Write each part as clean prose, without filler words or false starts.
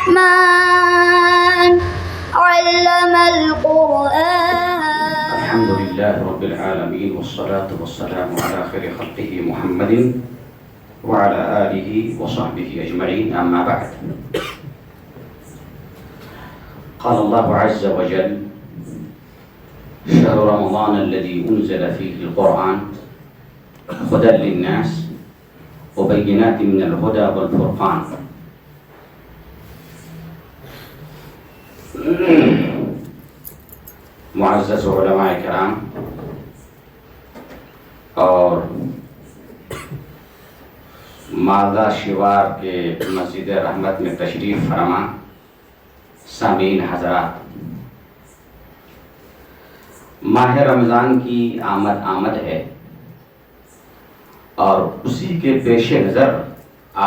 الرحمن علم القرآن. الحمد لله رب العالمين والصلاة والسلام على خير خلقه محمد وعلى آله وصحبه أجمعين، أما بعد. قال الله عز وجل: شهر رمضان الذي أنزل فيه القرآن هدى للناس وبينات من الهدى والفرقان. معزز علماء کرام اور مالدہ شیوار کے مسجد رحمت میں تشریف فرما سامعین حضرات، ماہ رمضان کی آمد ہے اور اسی کے پیش نظر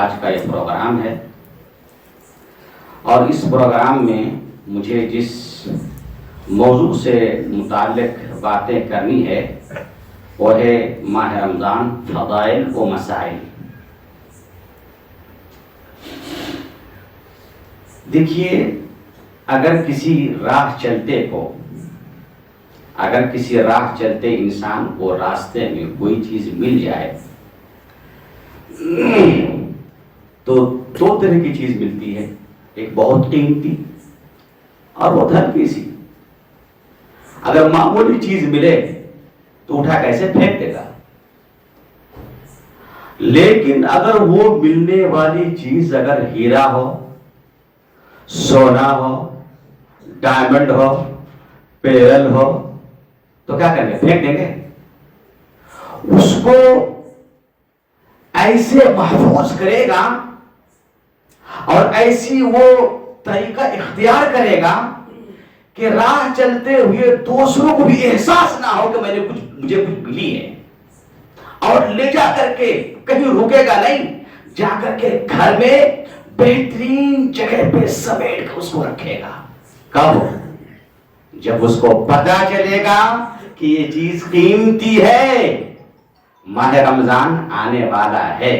آج کا یہ پروگرام ہے. اور اس پروگرام میں مجھے جس موضوع سے متعلق باتیں کرنی ہے وہ ہے ماہ رمضان، فضائل و مسائل. دیکھیے، اگر کسی راہ چلتے انسان کو راستے میں کوئی چیز مل جائے تو دو طرح کی چیز ملتی ہے، ایک بہت قیمتی اور بہت ہلکی سی. اگر معمولی چیز ملے تو اٹھا کیسے پھینک دے گا، لیکن اگر وہ ملنے والی چیز اگر ہیرا ہو، سونا ہو، ڈائمنڈ ہو، پیرل ہو تو کیا کریں گے؟ پھینک دیں گے. اس کو ایسے محفوظ کرے گا اور ایسی وہ طریقہ اختیار کرے گا کہ راہ چلتے ہوئے دوسروں کو بھی احساس نہ ہو کہ مجھے کچھ ملی ہے. اور لے جا کر کے کہیں رکے گا نہیں، جا کر کے گھر میں بہترین جگہ پہ سمیٹ کر اس کو رکھے گا. کب؟ جب اس کو پتہ چلے گا کہ یہ چیز قیمتی ہے، ماہ رمضان آنے والا ہے.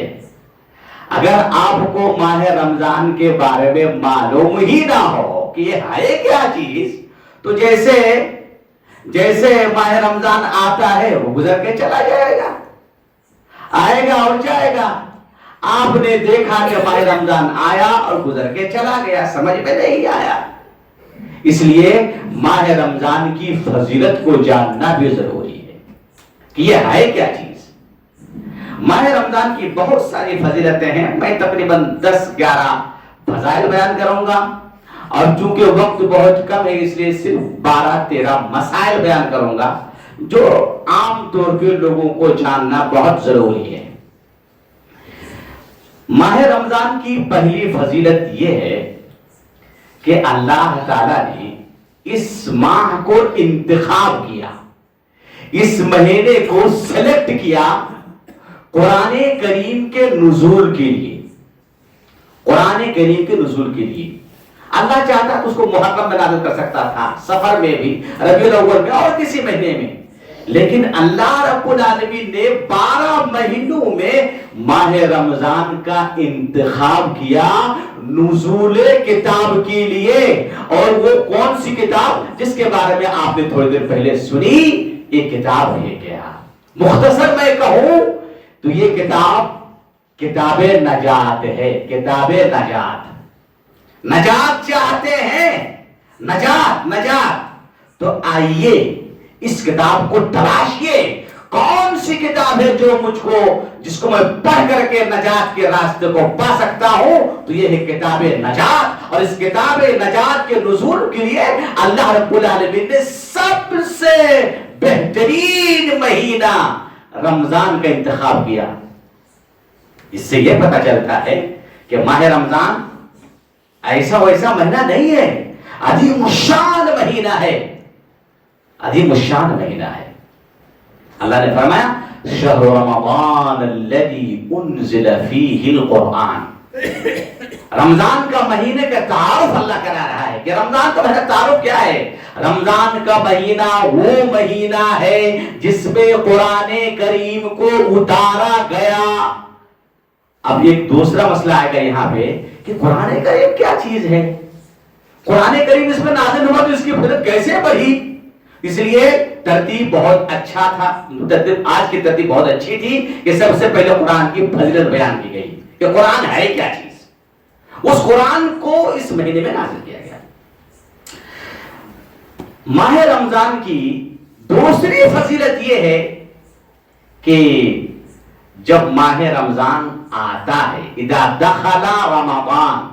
اگر آپ کو ماہ رمضان کے بارے میں معلوم ہی نہ ہو کہ یہ ہے کیا چیز، تو جیسے ماہ رمضان آتا ہے وہ گزر کے چلا جائے گا، آئے گا اور جائے گا. آپ نے دیکھا کہ ماہ رمضان آیا اور گزر کے چلا گیا، سمجھ میں نہیں آیا. اس لیے ماہ رمضان کی فضیلت کو جاننا بھی ضروری ہے کہ یہ ہے کیا چیز. ماہ رمضان کی بہت ساری فضیلتیں ہیں. میں تقریباً 10-11 فضائل بیان کروں گا، اور چونکہ وقت بہت کم ہے اس لیے صرف 12-13 مسائل بیان کروں گا جو عام طور پہ لوگوں کو جاننا بہت ضروری ہے. ماہ رمضان کی پہلی فضیلت یہ ہے کہ اللہ تعالیٰ نے اس ماہ کو انتخاب کیا، اس مہینے کو سلیکٹ کیا قرآن کریم کے نزول کے لیے. قرآن کریم کے نزول کے لیے اللہ چاہتا تو اس کو محرم میں نازل کر سکتا تھا، سفر میں بھی، ربیع الاول میں اور کسی مہینے میں، لیکن اللہ رب العالمین نے 12 مہینوں میں ماہ رمضان کا انتخاب کیا نزول کتاب کے لیے. اور وہ کون سی کتاب جس کے بارے میں آپ نے تھوڑی دیر پہلے سنی؟ یہ کتاب ہے کیا؟ مختصر میں کہوں تو یہ کتاب نجات ہے. کتاب نجات چاہتے ہیں، نجات تو آئیے اس کتاب کو تلاشیے. کون سی کتاب ہے جس کو میں پڑھ کر کے نجات کے راستے کو پا سکتا ہوں؟ تو یہ ہے کتاب نجات. اور اس کتاب نجات کے نزول کے لیے اللہ رب العالمین نے سب سے بہترین مہینہ رمضان کا انتخاب کیا. اس سے یہ پتہ چلتا ہے کہ ماہ رمضان ایسا ویسا مہینہ نہیں ہے، عظیم الشان مہینہ ہے، عظیم الشان مہینہ ہے. اللہ نے فرمایا شہر رمضان الذی انزل فیہ القرآن. رمضان کا مہینے کا تعارف اللہ کرا رہا ہے کہ رمضان کا مہینہ تعارف کیا ہے. رمضان کا مہینہ وہ مہینہ ہے جس میں قرآن کریم کو اتارا گیا. اب ایک دوسرا مسئلہ آئے گا یہاں پہ کہ قرآن کریم کیا چیز ہے؟ قرآن کریم اس میں نازل ہوا تو اس کی فضیلت کیسے بڑھی؟ اس لیے ترتیب بہت اچھا تھا، آج کی ترتیب بہت اچھی تھی کہ سب سے پہلے قرآن کی فضیلت بیان کی گئی کہ قرآن ہے کیا چیز، اس قرآن کو اس مہینے میں نازل کیا گیا۔ ماہ رمضان کی دوسری فضیلت یہ ہے کہ جب ماہ رمضان آتا ہے، اذا دخل رمضان،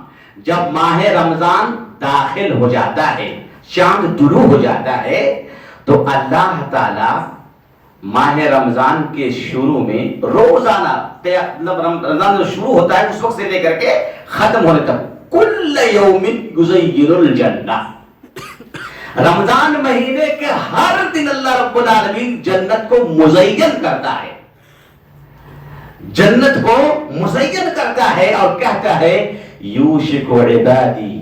جب ماہ رمضان داخل ہو جاتا ہے، چاند طلوع ہو جاتا ہے، تو اللہ تعالی ماہ رمضان کے شروع میں روزانہ، رمضان جو شروع ہوتا ہے اس وقت سے لے کر کے ختم ہونے تک، کل یوم یزین الجنہ، رمضان مہینے کے ہر دن اللہ رب العالمین جنت کو مزین کرتا ہے، جنت کو مزین کرتا ہے اور کہتا ہے یوشک عبادی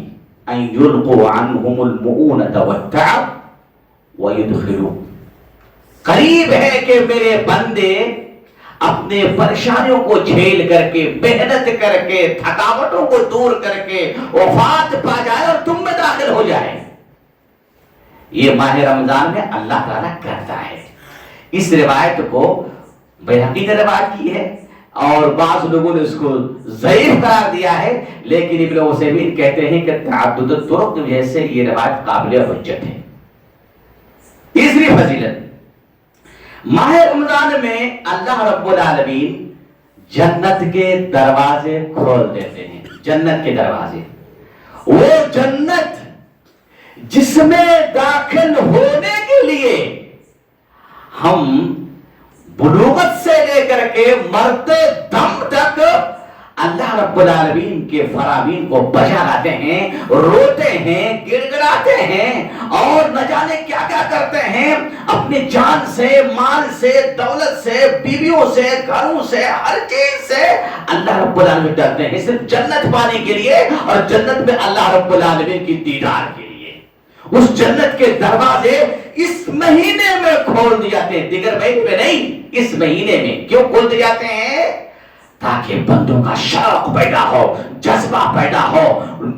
ان یلقوا عنہم المؤونۃ والتعب ویدخلوا، قریب ہے کہ میرے بندے اپنے پریشانیوں کو جھیل کر کے، محنت کر کے، تھکاوٹوں کو دور کر کے وفات پا جائے اور تم میں داخل ہو جائے۔ یہ ماہ رمضان میں اللہ تعالیٰ کرتا ہے۔ اس روایت کو بیہقی نے روایت کی ہے اور بعض لوگوں نے اس کو ضعیف قرار دیا ہے، لیکن ابن عثیمین کہتے ہیں کہ تعدد الطرق کی وجہ سے یہ روایت قابل حجت ہے۔ تیسری فضیلت، ماہ رمضان میں اللہ رب العالمین جنت کے دروازے کھول دیتے ہیں، جنت کے دروازے، وہ جنت جس میں داخل ہونے کے لیے ہم بلوغت سے لے کر کے مرتے دم تک اللہ رب العالمین کے فرامین کو بجا لاتے ہیں، روتے ہیں، گڑ گڑاتے ہیں اور نہ جانے کیا کیا کرتے ہیں، اپنی جان سے، مال سے، دولت سے، بیویوں سے، گھروں سے، ہر چیز سے اللہ رب العالمین ڈرتے ہیں صرف جنت پانے کے لیے اور جنت میں اللہ رب العالمین کی دیدار کے لیے۔ اس جنت کے دروازے اس مہینے میں کھول دیے جاتے ہیں، دیگر مہینے میں نہیں، اس مہینے میں۔ کیوں کھول دیے جاتے ہیں؟ تاکہ بندوں کا شوق پیدا ہو، جذبہ پیدا ہو،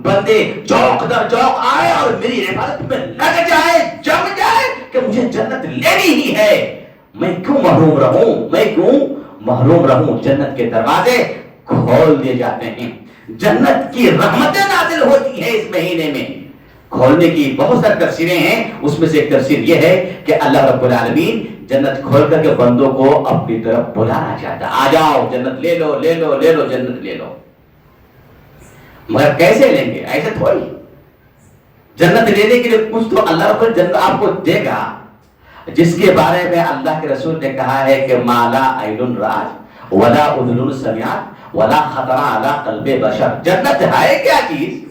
بندے جوق در جوق آئے اور میری عبادت میں لگ جائے، جم جائے کہ مجھے جنت لینی ہی ہے، میں کیوں محروم رہوں، میں کیوں محروم رہوں۔ جنت کے دروازے کھول دیے جاتے ہیں، جنت کی رحمتیں نازل ہوتی ہیں اس مہینے میں۔ کھولنے کی بہت ساری تفسیریں ہیں، اس میں سے ایک تفسیر یہ ہے کہ اللہ رب العالمین جنت کھول کر کے بندوں کو اپنی طرف بلانا چاہتا، آ جاؤ جنت لے لو، لے لو، لے لو، جنت لے لو۔ مگر کیسے لیں گے؟ ایسے تھوڑی۔ جنت لینے کے لیے کچھ تو اللہ رب العالمین جنت آپ کو دے گا، جس کے بارے میں اللہ کے رسول نے کہا ہے کہ مالا عین راج ولا اذن سمعت ولا خطر علی قلب بشر۔ جنت ہے کیا چیز؟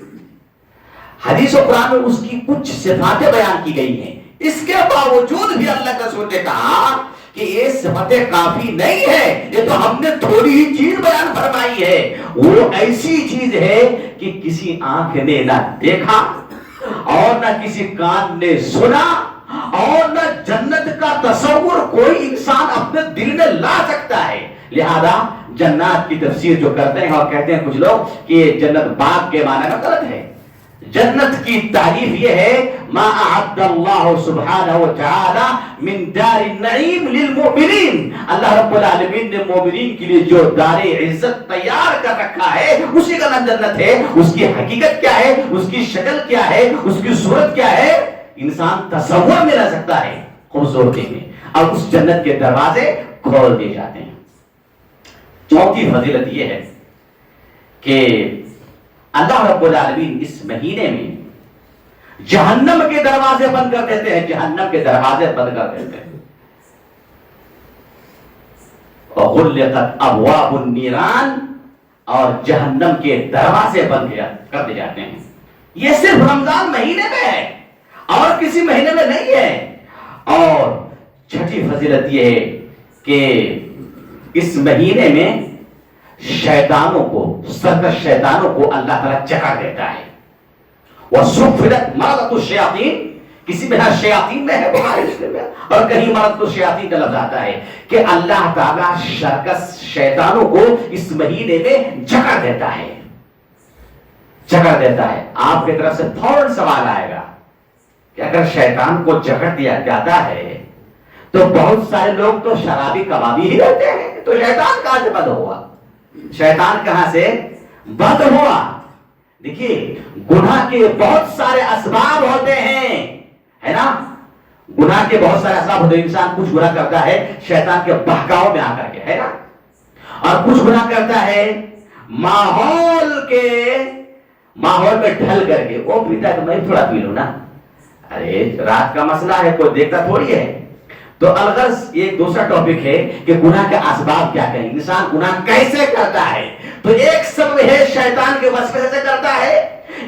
حدیث و قرآن میں اس کی کچھ صفاتیں بیان کی گئی ہیں، اس کے باوجود بھی اللہ کا رسول نے کہا کہ یہ صفتیں کافی نہیں ہے، یہ تو ہم نے تھوڑی ہی چیز بیان فرمائی ہے۔ وہ ایسی چیز ہے کہ کسی آنکھ نے نہ دیکھا اور نہ کسی کان نے سنا اور نہ جنت کا تصور کوئی انسان اپنے دل میں لا سکتا ہے۔ لہذا جنات کی تفسیر جو کرتے ہیں اور کہتے ہیں کچھ لوگ کہ جنت باغ کے معنی میں غلط ہے۔ جنت کی تعریف یہ ہے ما اعد اللہ سبحانہ وتعالی من دار النعیم للمؤمنین، اللہ رب العالمین نے مومنین کے لیے جو دار عزت تیار کر رکھا ہے اسی کا نام جنت ہے۔ اس کی حقیقت کیا ہے، اس کی شکل کیا ہے، اس کی صورت کیا ہے، انسان تصور میں رہ سکتا ہے خوبصورتی میں، اور اس جنت کے دروازے کھول دیے جاتے ہیں۔ چوتھی فضیلت یہ ہے کہ اللہ رب العالمین اس مہینے میں جہنم کے دروازے بند کر دیتے ہیں، جہنم کے دروازے بند کر دیتے ہیں۔ وغلقت ابواب النیران، اور جہنم کے دروازے بند کر دیے جاتے ہیں۔ یہ صرف رمضان مہینے میں ہے اور کسی مہینے میں نہیں ہے۔ اور چھٹی فضیلت یہ ہے کہ اس مہینے میں شیطانوں کو، سرکش شیطانوں کو اللہ تعالیٰ چکا دیتا ہے۔ وَسُفِّلَتْ مَرَضَةُ الشَّيَاطِينِ، کسی میں شیاطین میں ہے بخاری میں، اور کہیں مرض تو شیاطین کا لفظ آتا ہے کہ اللہ تعالیٰ شرکس شیطانوں کو اس مہینے میں جکڑ دیتا ہے، جکڑ دیتا ہے۔ آپ کی طرف سے فوراً سوال آئے گا کہ اگر شیطان کو جکڑ دیا جاتا ہے تو بہت سارے لوگ تو شرابی کبابی ہی رہتے ہیں، تو شیطان کہاں سے بد ہوا؟ شیطان کہاں سے بد ہوا؟ دیکھیے گناہ کے بہت سارے اسباب ہوتے ہیں، ہے نا، گناہ کے بہت سارے اسباب ہوتے ہیں۔ انسان کچھ گناہ کرتا ہے شیطان کے بہکاؤ میں آ کر کے، ہے نا، اور کچھ گناہ کرتا ہے ماحول میں ڈھل کر کے۔ وہ پیتا ہے تو میں تھوڑا پی لوں نا، ارے رات کا مسئلہ ہے، کوئی دیکھتا تھوڑی ہے۔ تو الغرض یہ دوسرا ٹاپک ہے کہ گناہ کے اسباب کیا کہیں، انسان گناہ کیسے کرتا ہے۔ تو ایک سبب ہے شیطان کے وسوسے سے کرتا ہے،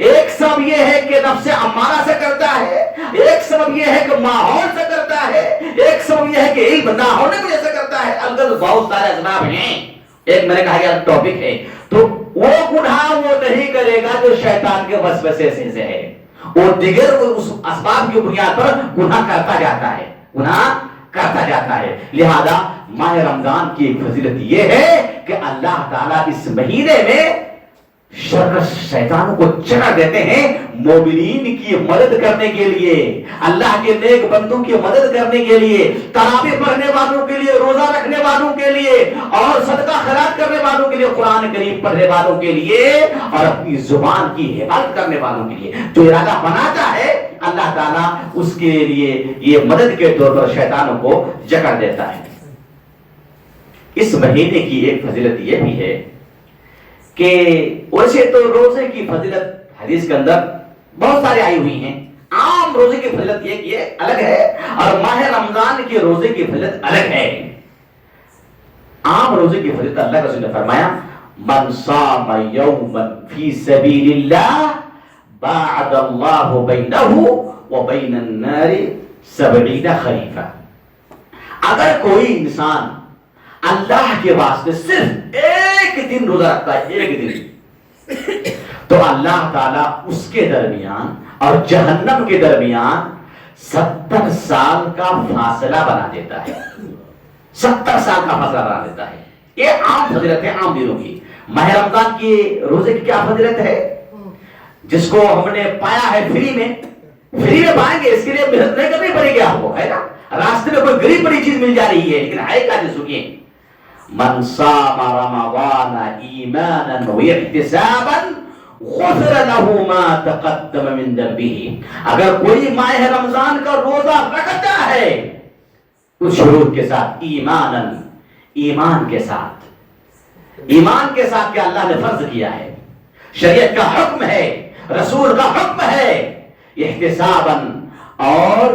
ایک سبب یہ ہے کہ نفس امارہ سے کرتا ہے، ایک سبب یہ ہے کہ ماحول سے کرتا ہے، ایک سبب یہ ہے کہ علم نہ ہونے کی وجہ سے کرتا ہے۔ الغرض بہت سارے اسباب ہیں، ایک میں نے کہا کہ ٹاپک ہے۔ تو وہ گناہ وہ نہیں کرے گا جو شیطان کے وسوسے سے ہے، وہ دیگر اس اسباب کی بنیاد پر گناہ کرتا جاتا ہے، گناہ کرتا جاتا ہے۔ لہذا ماہ رمضان کی ایک فضیلت یہ ہے کہ اللہ تعالیٰ اس مہینے میں شیطانوں کو جکڑ دیتے ہیں مومنین کی مدد کرنے کے لیے، اللہ کے نیک بندوں کی مدد کرنے کے لیے، تراویح پڑھنے والوں کے لیے، روزہ رکھنے والوں کے لیے، اور صدقہ خیرات کرنے والوں کے لیے، قرآن کریم پڑھنے والوں کے لیے، اور اپنی زبان کی حفاظت کرنے والوں کے لیے۔ جو ارادہ بناتا ہے اللہ تعالیٰ اس کے لیے یہ مدد کے طور پر شیطانوں کو جکڑ دیتا ہے۔ اس مہینے کی ایک فضیلت یہ بھی ہے کہ ویسے تو روزے کی فضیلت حدیث کے اندر بہت ساری آئی ہوئی ہیں، عام روزے کی فضیلت یہ الگ ہے، اور ماہ رمضان کے روزے کی فضیلت الگ ہے۔ عام روزے کی فضیلت اللہ کے رسول نے فرمایا من صام یوما فی سبیل اللہ باعد اللہ بینہ وبین النار 70 خریفہ۔ اگر کوئی انسان اللہ کے واسطے صرف ایک دن روزہ رکھتا ہے، ایک دن، تو اللہ تعالیٰ اس کے درمیان اور جہنم کے درمیان 70 سال کا فاصلہ بنا دیتا ہے، 70 سال کا فاصلہ بنا دیتا ہے۔ یہ عام فضیلت ہے عام دنوں کی۔ ماہ رمضان کی روزے کی کیا فضیلت ہے جس کو ہم نے پایا ہے فری میں پائیں گے، اس کے لیے محنت نہیں کرنی پڑے گی آپ کو، ہے نا، راستے میں کوئی غریب بڑی چیز مل جا رہی ہے، لیکن ہے کیا جی؟ سنیے، من صام رمضان ایمانا واحتسابا غفر له ما تقدم من ذنبه۔ اگر کوئی ماہ رمضان کا روزہ رکھتا ہے اس شروط کے ساتھ، ایمان کے ساتھ کہ اللہ نے فرض کیا ہے، شریعت کا حکم ہے، رسول کا حکم ہے، احتسابا اور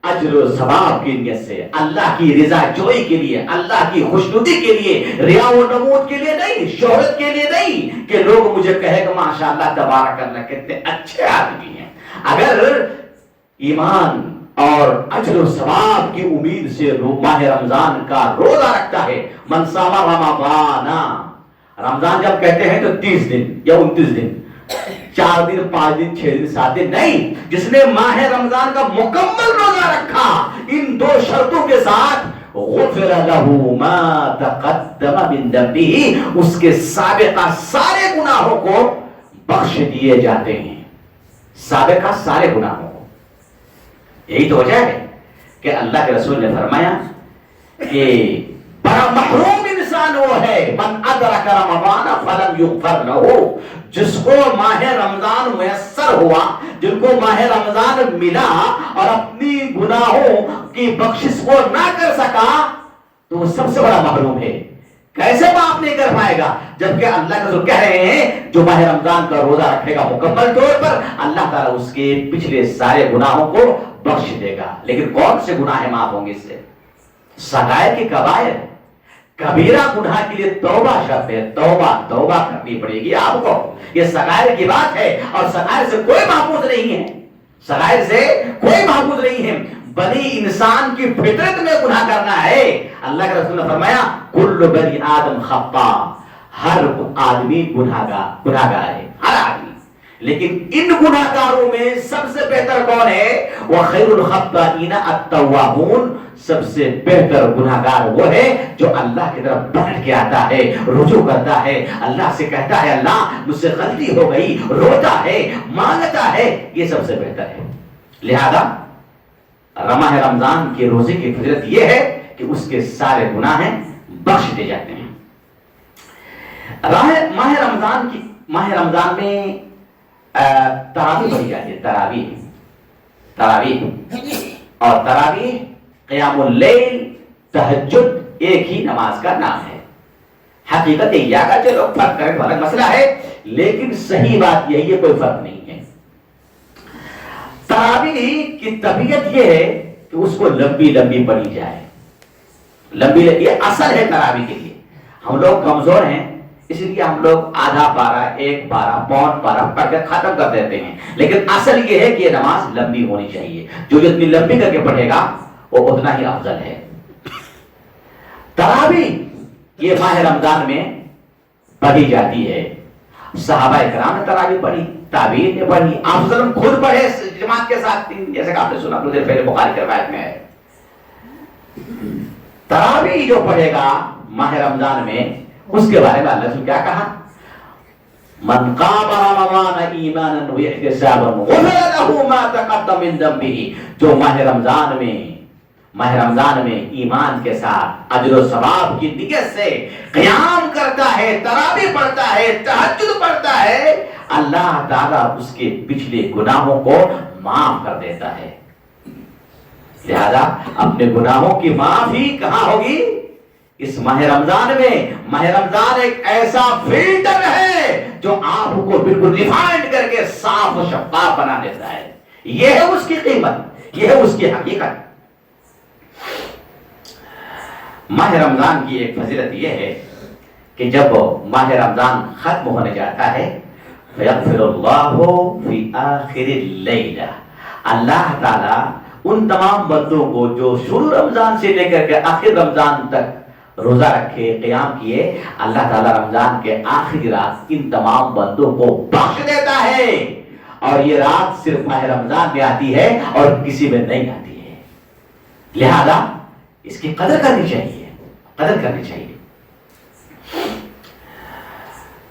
اجر و ثواب کی نیت سے، اللہ کی رضا جوئی کے لیے، اللہ کی خوشنودی کے لیے، ریا و نمود کے لیے نہیں، شہرت کے لیے نہیں کہ لوگ مجھے کہے گا ماشاءاللہ تبارک اللہ کتنے اچھے آدمی ہیں۔ اگر ایمان اور اجر و ثواب کی امید سے ماہ رمضان کا روزہ رکھتا ہے، من صام رمضان، رمضان جب کہتے ہیں تو 30 دن یا 29 دن، 4 دن 5 دن 6 دن 7 دن نہیں، جس نے ماہ رمضان کا مکمل روزہ رکھا ان 2 شرطوں کے ساتھ، غفر له ما تقدم من ذنبه، اس کے سابقہ سارے گناہوں کو بخش دیے جاتے ہیں، سابقہ سارے گناہوں کو۔ یہی تو وجہ ہے کہ اللہ کے رسول نے فرمایا کہ بڑا محروم انسان وہ ہے من ادرک رمضان فلم یغفر له، جس کو ماہ رمضان میسر ہوا، جن کو ماہ رمضان ملا اور اپنی گناہوں کی بخشش وہ نہ کر سکا تو وہ سب سے بڑا محروم ہے۔ کیسے معاف نہیں کر پائے گا؟ جبکہ اللہ کے رسول کہہ رہے ہیں جو ماہ رمضان کا روزہ رکھے گا مکمل طور پر، اللہ تعالیٰ اس کے پچھلے سارے گناہوں کو بخش دے گا۔ لیکن کون سے گناہ معاف ہوں گے اس سے؟ صغائر کی کبائر، کبیرہ گناہ کے لیے توبہ شرط ہے، توبہ کرنی پڑے گی آپ کو۔ یہ صغائر کی بات ہے، اور صغائر سے کوئی محفوظ نہیں ہے، صغائر سے کوئی محفوظ نہیں ہے۔ بنی انسان کی فطرت میں گناہ کرنا ہے۔ اللہ کے رسول نے فرمایا کل بنی آدم خطا، ہر آدمی گناہگار ہے، ہر آدمی۔ لیکن ان گناہگاروں میں سب سے بہتر کون ہے؟ وَخَيْرُ الْخَطَّائِينَ التَّوَّابُونَ، سب سے بہتر گناہگار وہ ہے جو اللہ کی طرف پلٹ کے آتا ہے، رجوع کرتا ہے، اللہ سے کہتا ہے اللہ مجھ سے غلطی ہو گئی، روتا ہے، مانگتا ہے، یہ سب سے بہتر ہے۔ لہذا ماہ رمضان کے روزے کی فضیلت یہ ہے کہ اس کے سارے گناہ بخش دیے جاتے ہیں۔ ماہ رمضان میں تراویح پڑھی جاتی ہے، تراویح اور تراویح قیام اللیل، تہجد ایک ہی نماز کا نام ہے۔ حقیقت یہ ہے کہ لوگ فرق کرنے والا مسئلہ ہے، لیکن صحیح بات یہی ہے، کوئی فرق نہیں ہے۔ تراویح کی طبیعت یہ ہے کہ اس کو لمبی لمبی پڑھی جائے، یہ اصل ہے تراویح کے لیے۔ ہم لوگ کمزور ہیں، اس لیے ہم لوگ آدھا پارہ، ایک پارہ، پون پارہ پڑھ کر ختم کر دیتے ہیں، لیکن اصل یہ ہے کہ یہ نماز لمبی ہونی چاہیے۔ جو جتنی لمبی کر کے پڑھے گا وہ اتنا ہی افضل ہے۔ تراویح یہ ماہ رمضان میں پڑھی جاتی ہے۔ صحابہ کرام نے تراویح پڑھی، تابعین نے پڑھی، آپ صلی اللہ علیہ وسلم خود پڑھے جماعت کے ساتھ، جیسے کہ آپ نے سنا کچھ دیر پہلے بخاری کی روایت میں ہے۔ تراویح جو پڑھے گا ماہ رمضان میں، اس کے بارے میں اللہ نے کیا کہا؟ من قام رمضان ایمانا واحتسابا غفر له ما تقدم من ذنبه، جو ماہ رمضان میں ایمان کے ساتھ اجر و ثواب کی نیت سے قیام کرتا ہے، تراویح پڑھتا ہے، تہجد پڑھتا ہے، اللہ تعالیٰ اس کے پچھلے گناہوں کو معاف کر دیتا ہے۔ لہذا اپنے گناہوں کی معافی کہاں ہوگی؟ اس ماہ رمضان میں۔ ماہ رمضان ایک ایسا فلٹر ہے جو آپ کو بالکل ریفائنڈ کر کے صاف و شفاف بنا دیتا ہے۔ یہ ہے اس کی قیمت، یہ ہے اس کی حقیقت۔ ماہ رمضان کی ایک فضیلت یہ ہے کہ جب ماہ رمضان ختم ہونے جاتا ہے، فَيَغْفِرُ اللَّهُ فِي آخِرِ اللَّيْلَةِ، اللہ تعالیٰ ان تمام بندوں کو جو شروع رمضان سے لے کر کے آخر رمضان تک روزہ رکھے، قیام کیے، اللہ تعالیٰ رمضان کے آخری رات ان تمام بندوں کو بخش دیتا ہے۔ اور یہ رات صرف ماہ رمضان میں آتی ہے اور کسی میں نہیں آتی ہے۔ لہذا اس کی قدر کرنی چاہیے، قدر کرنی چاہیے۔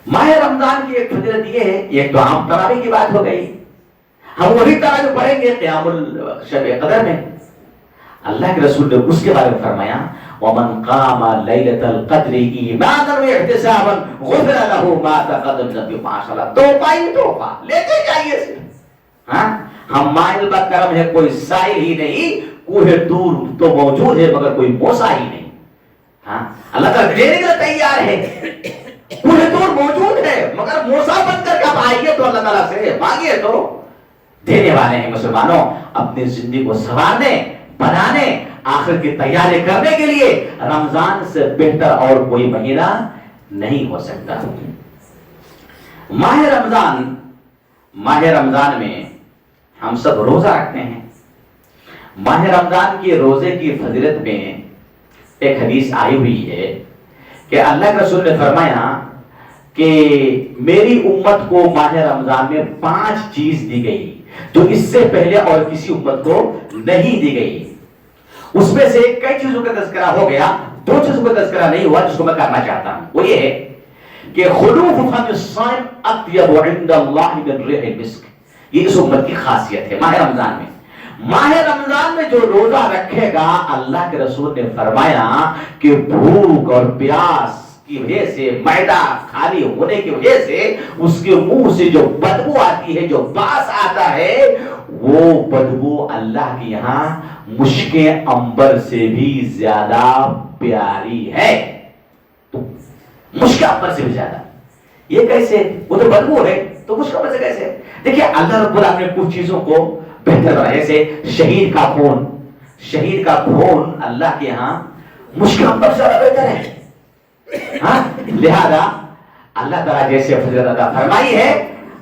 ماہ رمضان کی ایک فضیلت یہ ہے، ایک تو عام تراویح کی بات ہو گئی، ہم وہی تراویح پڑھیں گے قیام الشب قدر میں۔ اللہ کے رسول نے اس کے بارے میں فرمایا وَمَنْ قَامَ لَيْلَةَ الْقَدْرِ إِيمَانًا وَاحْتِسَابًا غُفِرَ لَهُ مَا تَقَدَّمَ مِن ذَنبِهِ۔ ماشاءاللہ تحفہ ہی تحفہ لیتے جائیے صرف۔ ہاں ہم مائل بکرم ہے، کوئی سائل ہی نہیں، کوہ دور تو موجود ہے مگر کوئی موسا ہی نہیں۔ ہاں اللہ تعالیٰ دینے کے لیے تیار ہے، کوہ دور موجود ہے مگر موسا بن کر کے آئیے تو اللہ تعالیٰ سے مانگیے تو دینے والے ہیں۔ مسلمانوں، اپنی زندگی کو سنوارنے، بنانے، آخر کی تیاری کرنے کے لیے رمضان سے بہتر اور کوئی مہینہ نہیں ہو سکتا۔ ماہ رمضان میں ہم سب روزہ رکھتے ہیں۔ ماہ رمضان کے روزے کی فضیلت میں ایک حدیث آئی ہوئی ہے کہ اللہ کے رسول نے فرمایا کہ میری امت کو ماہ رمضان میں 5 چیز دی گئی جو اس سے پہلے اور کسی امت کو نہیں دی گئی۔ اس میں سے کئی چیزوں کا تذکرہ ہو گیا، 2 چیزوں کا تذکرہ نہیں ہوا جس کو میں کرنا چاہتا ہوں۔ وہ یہ ہے کہ خلوف فم الصائم اطیب عند اللہ من ریح المسک، یہ اس امت کی خاصیت ہے۔ ماہ رمضان میں جو روزہ رکھے گا، اللہ کے رسول نے فرمایا کہ بھوک اور پیاس کی وجہ سے، معدہ خالی ہونے کی وجہ سے اس کے منہ سے جو بدبو آتی ہے، جو باس آتا ہے، وہ بدبو اللہ کے یہاں مشک عنبر سے بھی زیادہ پیاری ہے۔ مشک عنبر سے بھی زیادہ، یہ کیسے؟ وہ تو بدبو ہے تو مشک عنبر سے کیسے؟ دیکھیے اللہ رب العالمین نے کچھ چیزوں کو بہتر بنا، جیسے شہید کا خون اللہ کے ہاں مشک عنبر سے بہتر ہے۔ ہاں لہذا اللہ تعالیٰ جیسے فضیلت عطا فرمائی ہے،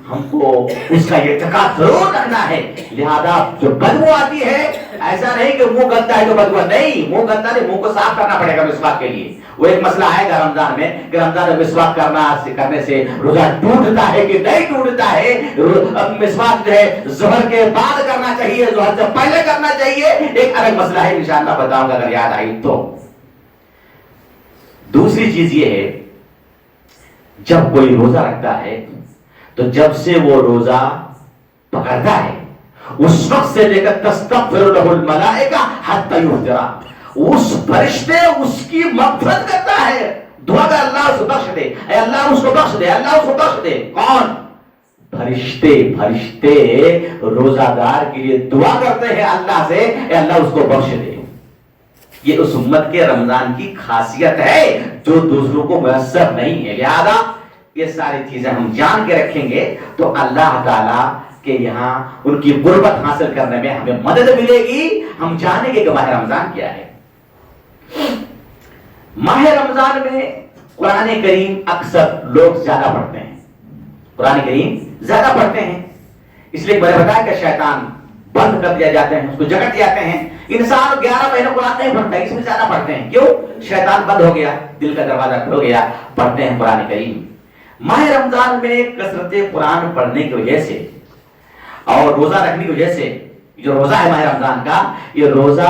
ہم کو اس کا اعتقاد ضرور رکھنا ہے۔ لہذا جو بدبو آتی ہے ایسا نہیں کہ منہ گندا ہے تو بدوا نہیں، منہ گندا نہیں، منہ کو صاف کرنا پڑے گا مسواک کے لیے. وہ ایک مسئلہ آئے گا رمضان میں کہ رمضان میں مسواک کرنے سے روزہ ٹوٹتا ہے کہ نہیں ٹوٹتا ہے. مسواک جو ہے ظہر کے بعد کرنا چاہیے، ظہر سے پہلے کرنا چاہیے، ایک الگ مسئلہ ہے، انشاءاللہ بتاؤں گا اگر یاد آئی تو. دوسری چیز یہ ہے جب کوئی روزہ رکھتا ہے تو جب سے وہ روزہ پکڑتا ہے اس وقت سے لے کر تستغفر له الملائکہ حتی یفطر، اس فرشتے اس کی مغفرت کرتا ہے، دعا کر اللہ اس کو بخش دے، اے اللہ اس کو بخش دے، اللہ اس کو بخش دے. کون؟ فرشتے روزہ دار کے لیے دعا کرتے ہیں اللہ سے، اے اللہ اس کو بخش دے. یہ اس امت کے رمضان کی خاصیت ہے جو دوسروں کو میسر نہیں ہے. لہذا یہ ساری چیزیں ہم جان کے رکھیں گے تو اللہ تعالیٰ کہ یہاں ان کی قربت حاصل کرنے میں ہمیں مدد ملے گی. ہم جانیں گے کہ ماہ رمضان کیا ہے. ماہ رمضان میں قرآن کریم اکثر لوگ زیادہ پڑھتے ہیں، قرآن کریم زیادہ پڑھتے ہیں. اس لیے میں نے بتایا کہ شیطان بند کر دیا جاتے ہیں، اس کو جگٹ جاتے ہیں. انسان 11 مہینے قرآن نہیں پڑھتا، اس میں زیادہ پڑھتے ہیں. کیوں؟ شیطان بند ہو گیا، دل کا دروازہ کھل گیا، پڑھتے ہیں قرآن کریم. ماہ رمضان میں کثرت قرآن پڑھنے کی وجہ سے اور روزہ رکھنے کی وجہ سے، جو روزہ ہے ماہ رمضان کا، یہ روزہ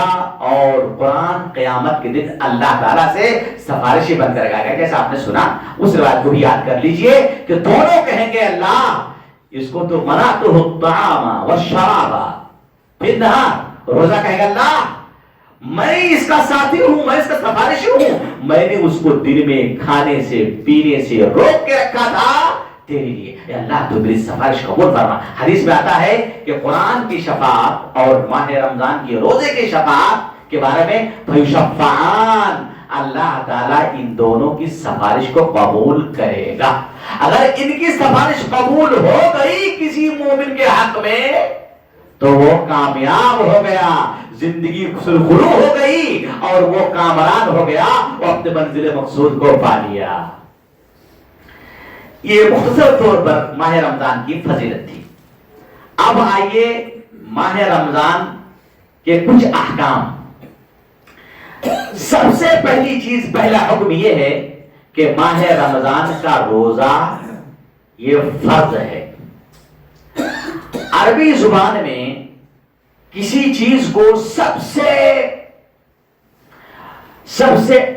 اور قرآن قیامت کے دن اللہ تعالیٰ سے سفارشی بن کر گا. جیسا آپ نے سنا اس روایت کو بھی یاد کر لیجئے کہ دونوں کہیں گے اللہ اس کو تو منعتہ الطعام والشراب فی النہار، روزہ کہے گا اللہ میں اس کا ساتھی ہوں، میں اس کا سفارشی ہوں، میں نے اس کو دن میں کھانے سے پینے سے روک کے رکھا تھا تیرے لیے، اے اللہ تو میری سفارش قبول فرما. حدیث میں آتا ہے کہ قرآن کی شفاعت اور ماہ رمضان کی روزے کی شفاعت کے بارے میں فیشفعان، اللہ تعالیٰ ان دونوں کی سفارش کو قبول کرے گا. اگر ان کی سفارش قبول ہو گئی کسی مومن کے حق میں تو وہ کامیاب ہو گیا، زندگی سرخرو ہو گئی اور وہ کامران ہو گیا، وہ اپنے منزل مقصود کو پا لیا. یہ مختصر طور پر ماہ رمضان کی فضیلت تھی. اب آئیے ماہ رمضان کے کچھ احکام. سب سے پہلی چیز، پہلا حکم یہ ہے کہ ماہ رمضان کا روزہ یہ فرض ہے. عربی زبان میں کسی چیز کو سب سے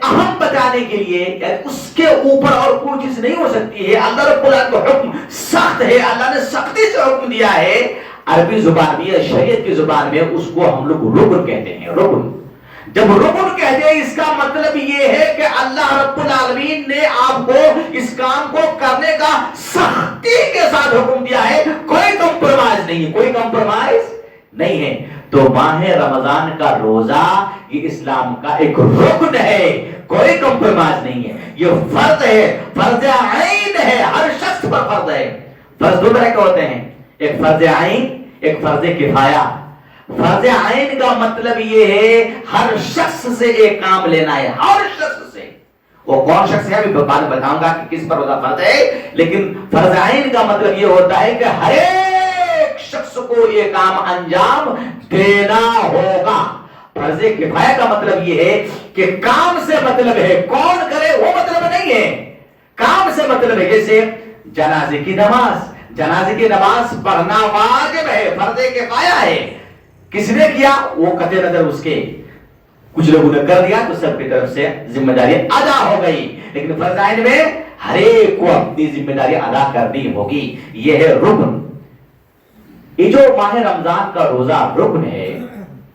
اہم بتانے کے لیے اس کے اوپر اور کوئی چیز نہیں ہو سکتی ہے. اللہ رب العالمین کا حکم سخت ہے، اللہ نے سختی سے حکم دیا ہے. عربی زبان میں یا شریعت کی زبان میں اس کو ہم لوگ رکن کہتے ہیں. رکن، جب رکن کہتے ہیں اس کا مطلب یہ ہے کہ اللہ رب العالمین نے آپ کو اس کام کو کرنے کا سختی کے ساتھ حکم دیا ہے. کوئی کمپرومائز نہیں ہے، کوئی کمپرومائز نہیں ہے. تو ماہ رمضان کا روزہ یہ اسلام کا ایک رکن ہے، کوئی کمپرومائز نہیں ہے. یہ فرض ہے، فرض عین ہے، ہر شخص پر فرض ہے. فرض دو طرح کے ہوتے ہیں، ایک فرض عین، ایک فرض کفایہ. فرض عین کا مطلب یہ ہے ہر شخص سے ایک کام لینا ہے، ہر شخص سے. وہ کون شخص ہے ابھی بعد میں بتاؤں گا کہ کس پر روزہ فرض ہے. لیکن فرض عین کا مطلب یہ ہوتا ہے کہ ہر ایک شخص کو یہ کام انجام دینا ہوگا. فرض کفایہ کا مطلب یہ ہے کہ کام سے مطلب ہے، کون کرے وہ مطلب نہیں ہے، کام سے مطلب ہے. جیسے جنازے کی نماز پڑھنا واجب ہے، فرض کفایہ ہے. کس نے کیا وہ قطع نظر اس کے، کچھ لوگوں نے کر دیا تو سب کی طرف سے ذمہ داری ادا ہو گئی. لیکن فرض عین میں ہر ایک کو اپنی ذمہ داری ادا کرنی ہوگی. یہ ہے رکن. یہ جو ماہ رمضان کا روزہ رکن ہے،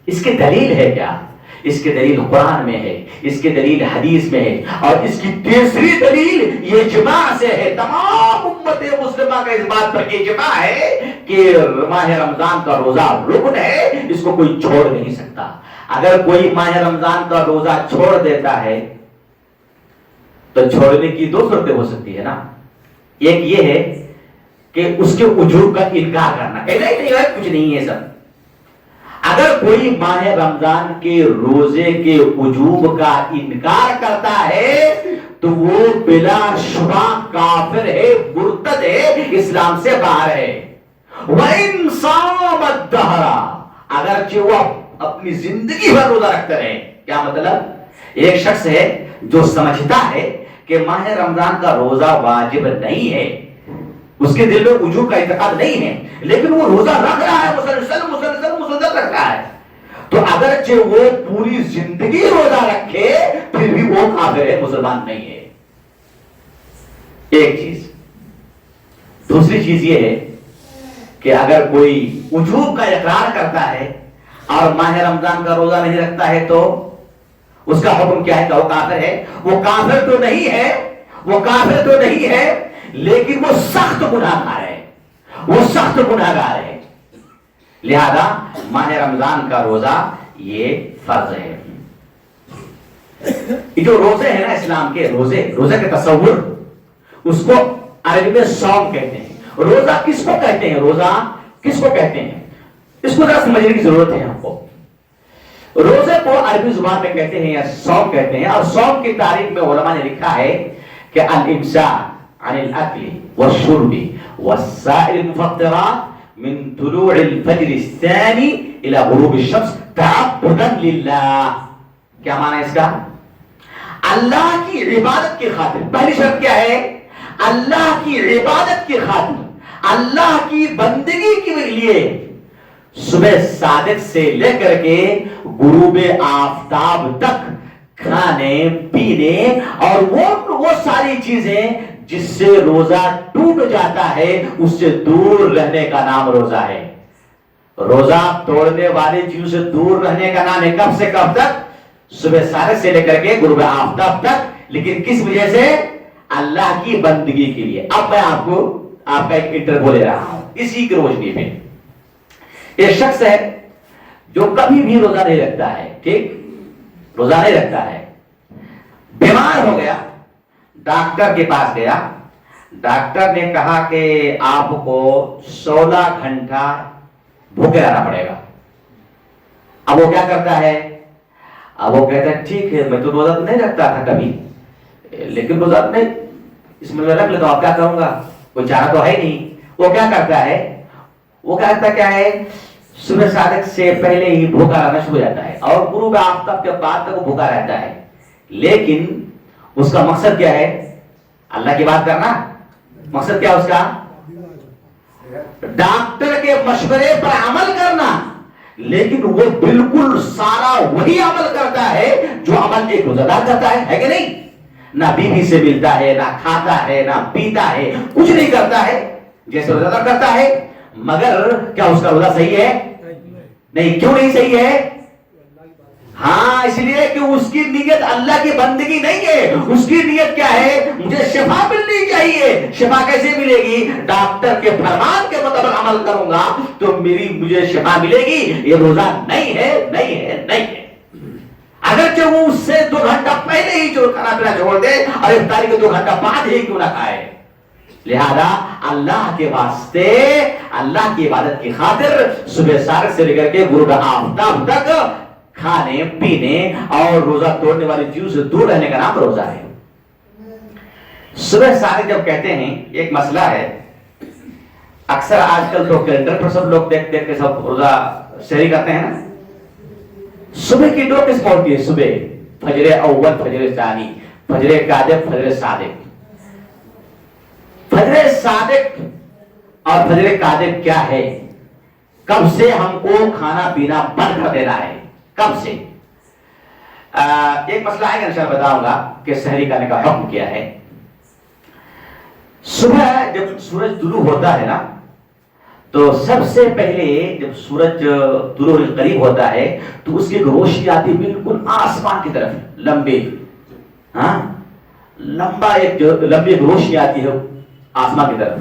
اس کی دلیل ہے کیا؟ اس کی دلیل قرآن میں ہے، اس کی دلیل حدیث میں ہے، اور اس کی تیسری دلیل یہ اجماع سے ہے. تمام امت مسلمہ کا اس بات پر اجماع ہے کہ ماہ رمضان کا روزہ رکن ہے، اس کو کوئی چھوڑ نہیں سکتا. اگر کوئی ماہ رمضان کا روزہ چھوڑ دیتا ہے تو چھوڑنے کی دو صورتیں ہو سکتی ہے نا. ایک یہ ہے کہ اس کے وجوب کا انکار کرنا، نہیں کچھ نہیں ہے سب. اگر کوئی ماہ رمضان کے روزے کے وجوب کا انکار کرتا ہے تو وہ بلا شبہ کافر ہے، مرتد ہے، اسلام سے باہر ہے. وَإِن صَامَ الدَّهْرَ، اگرچہ وہ اپنی زندگی بھر روزہ رکھتے رہے. کیا مطلب؟ ایک شخص ہے جو سمجھتا ہے کہ ماہ رمضان کا روزہ واجب نہیں ہے, اس کے دل میں وجوب کا اعتقاد نہیں ہے, لیکن وہ روزہ رکھ رہا ہے, مسلسل رکھ رہا ہے, تو اگرچہ وہ پوری زندگی روزہ رکھے پھر بھی وہ کافر ہے, مسلمان نہیں ہے. ایک چیز. دوسری چیز یہ ہے کہ اگر کوئی وجوب کا اقرار کرتا ہے اور ماہ رمضان کا روزہ نہیں رکھتا ہے تو اس کا حکم کیا ہے کہ وہ کافر ہے؟ وہ کافر تو نہیں ہے, لیکن وہ سخت گناہگار ہے, لہذا ماہ رمضان کا روزہ یہ فرض ہے. یہ جو روزے ہیں نا اسلام کے روزے کے تصور, اس کو عربی میں صوم کہتے ہیں. روزہ کس کو کہتے ہیں؟ اس کو ذرا سمجھنے کی ضرورت ہے ہم کو. روزے کو عربی زبان میں کہتے ہیں یا صوم کہتے ہیں, اور صوم کی تاریخ میں علماء نے لکھا ہے کہ الامساک عن الاکل والشرب والسائر المفطرات من طلوع الفجر الثانی الى غروب الشمس تعبدا للہ. کیا معنی ہے اس کا؟ اللہ کی عبادت کی خاطر. پہلی شرط کیا ہے؟ اللہ کی عبادت کی خاطر, اللہ کی بندگی کے لیے صبح صادق سے لے کر کے غروب آفتاب تک کھانے پینے اور وہ ساری چیزیں جس سے روزہ ٹوٹ جاتا ہے اس سے دور رہنے کا نام روزہ ہے. روزہ توڑنے والی چیزوں سے دور رہنے کا نام ہے. کب سے کب تک؟ صبح صادق سے لے کر کے غروب آفتاب تک. لیکن کس وجہ سے؟ اللہ کی بندگی کے لیے. اب میں آپ کا ایک انٹرویو لے رہا ہوں اسی کی روشنی میں. ایک شخص ہے جو کبھی بھی روزہ نہیں رکھتا ہے, ٹھیک, روزہ نہیں رکھتا ہے, بیمار ہو گیا, ڈاکٹر کے پاس گیا, ڈاکٹر نے کہا کہ آپ کو 16 گھنٹہ بھوکے رہنا پڑے گا. اب وہ کیا کرتا ہے؟ اب وہ کہتا ہے ٹھیک ہے, میں تو روزہ نہیں رکھتا تھا کبھی, لیکن روزہ نہیں, اس میں رکھ لیتا ہوں, اب کیا کروں گا, کوئی چارہ تو ہے نہیں. وہ کیا کرتا ہے؟ وہ کہتا کیا ہے, صبح صادق سے پہلے ہی بھوکا رہنا شروع ہو جاتا ہے اور غروب آفتاب کے بعد تک وہ بھوکا رہتا ہے. لیکن اس کا مقصد کیا ہے؟ اللہ کی بات کرنا. مقصد کیا اس کا؟ ڈاکٹر کے مشورے پر عمل کرنا. لیکن وہ بالکل سارا وہی عمل کرتا ہے جو عمل ایک روزہ دار کرتا ہے کہ نہیں؟ نہ بیوی سے ملتا ہے, نہ کھاتا ہے, نہ پیتا ہے, کچھ نہیں کرتا ہے جیسے روزہ دار کرتا ہے. مگر کیا اس کا روزہ صحیح ہے؟ نہیں. کیوں نہیں صحیح ہے؟ ہاں, اس لیے کہ اس کی نیت اللہ کی بندگی نہیں ہے. اس کی نیت کیا ہے؟ مجھے شفا ملنی چاہیے. شفا کیسے ملے گی؟ ڈاکٹر کے فرمان کے مطابق عمل کروں گا تو مجھے شفا ملے گی. یہ روزہ نہیں ہے. اگرچہ وہ اس سے 2 گھنٹہ پہلے ہی جو کھانا پینا چھوڑ دے اور افطاری کے 2 گھنٹہ بعد ہی کیوں نہ کھائے. لہذا اللہ کے واسطے, اللہ کی عبادت کی خاطر صبح صادق سے لے کر کے غروب آفتاب تک کھانے پینے اور روزہ توڑنے والی چیزوں سے دور رہنے کا نام روزہ ہے. صبح صادق جب کہتے ہیں, ایک مسئلہ ہے, اکثر آج کل تو کیلنڈر پر سب لوگ دیکھ کے سب روزہ سحری کرتے ہیں نا. صبح کی 2 قسم ہوتی ہے. صبح فجر اول, فجر ثانی, فجر کاذب, فجر صادق. فجر صادق اور فجر کاذب کیا ہے؟ کب سے ہم کو کھانا پینا بند کر دینا ہے, کب سے؟ ایک مسئلہ ہے کہ انشاءاللہ بتاؤں گا کہ سحری کرنے کا حکم کیا ہے. صبح جب سورج طلوع ہوتا ہے نا تو سب سے پہلے جب سورج طلوع قریب ہوتا ہے تو اس کی ایک روشنی آتی بالکل آسمان کی طرف, لمبی ایک روشنی آتی ہے آسمان کی طرف,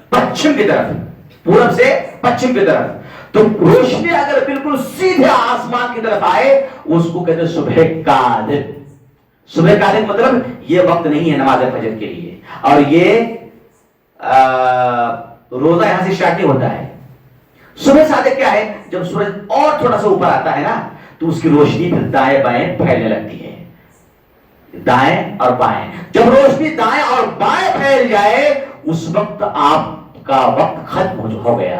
پچھم کی طرف, پورب سے پچھم کی طرف. تو روشنی اگر بالکل سیدھے آسمان کی طرف آئے اس کو کہتے ہیں صبح کاذب. صبح کاذب مطلب یہ وقت نہیں ہے نماز فجر کے لیے, اور یہ روزہ یہاں سے اسٹارٹ نہیں ہوتا ہے. صبح صادق کیا ہے؟ جب سورج اور تھوڑا سا اوپر آتا ہے نا تو اس کی روشنی پھر دائیں بائیں پھیلنے لگتی ہے, دائیں اور بائیں. جب روشنی دائیں اور بائیں پھیل جائے اس وقت آپ کا وقت ختم ہو گیا.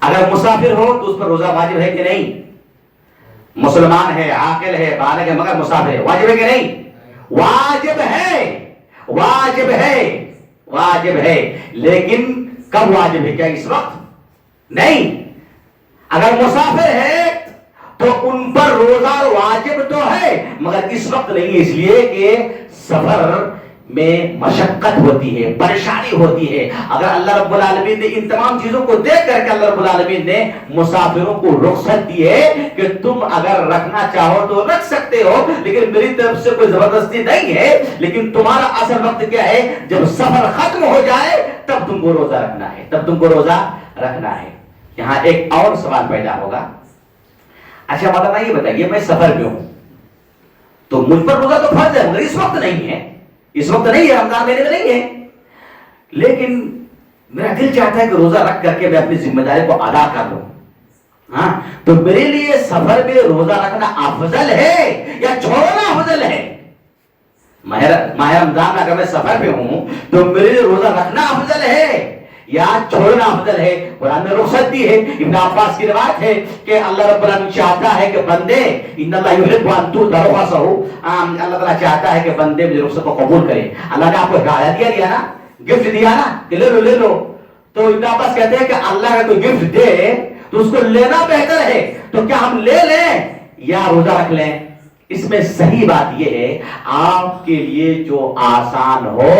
اگر مسافر ہو تو اس پر روزہ واجب ہے کہ نہیں؟ مسلمان ہے، عاقل ہے، بالغ ہے، مگر مسافر ہے، واجب ہے کہ نہیں؟ واجب ہے، واجب ہے، واجب ہے، لیکن کب واجب ہے؟ کیا اس وقت؟ نہیں۔ اگر مسافر ہے تو ان پر روزہ واجب تو ہے مگر اس وقت نہیں، اس لیے کہ سفر میں مشقت ہوتی ہے، پریشانی ہوتی ہے۔ اگر اللہ رب العالمین نے ان تمام چیزوں کو دیکھ کر کے اللہ رب العالمین نے مسافروں کو رخصت دی ہے کہ تم اگر رکھنا چاہو تو رکھ سکتے ہو، لیکن میری طرف سے کوئی زبردستی نہیں ہے، لیکن تمہارا اصل وقت کیا ہے؟ جب سفر ختم ہو جائے تب تم کو روزہ رکھنا ہے، تب تم کو روزہ رکھنا ہے۔ یہاں ایک اور سوال پیدا ہوگا، اچھا مولانا یہ بتائیے میں سفر میں ہوں تو مجھ پر روزہ تو فرض ہے مگر اس وقت نہیں ہے، اس وقت نہیں ہے، رمضان مہینے میں نہیں ہے، لیکن میرا دل چاہتا ہے کہ روزہ رکھ کر کے میں اپنی ذمہ داری کو ادا کر لوں، ہاں تو میرے لیے سفر میں روزہ رکھنا افضل ہے یا چھوڑنا افضل ہے؟ ماہ رمضان میں اگر میں سفر میں ہوں تو میرے لیے روزہ رکھنا افضل ہے یا چھوڑنا افضل ہے؟ قرآن نے رخصت دی ہے۔ ابن عباس کی روایت ہے کہ اللہ رب العالمین چاہتا ہے کہ بندے ان اللہ یحب ان تؤتى رخصه، اللہ تعالیٰ چاہتا ہے کہ بندے میری رخصت کو قبول کرے۔ اللہ نے آپ کو ہدایت دیا نا، گفٹ دیا نا کہ لے لو لے لو، تو ابن عباس کہتے ہیں کہ اللہ کا کوئی گفٹ دے تو اس کو لینا بہتر ہے، تو کیا ہم لے لیں یا روزہ رکھ لیں؟ اس میں صحیح بات یہ ہے آپ کے لیے جو آسان ہو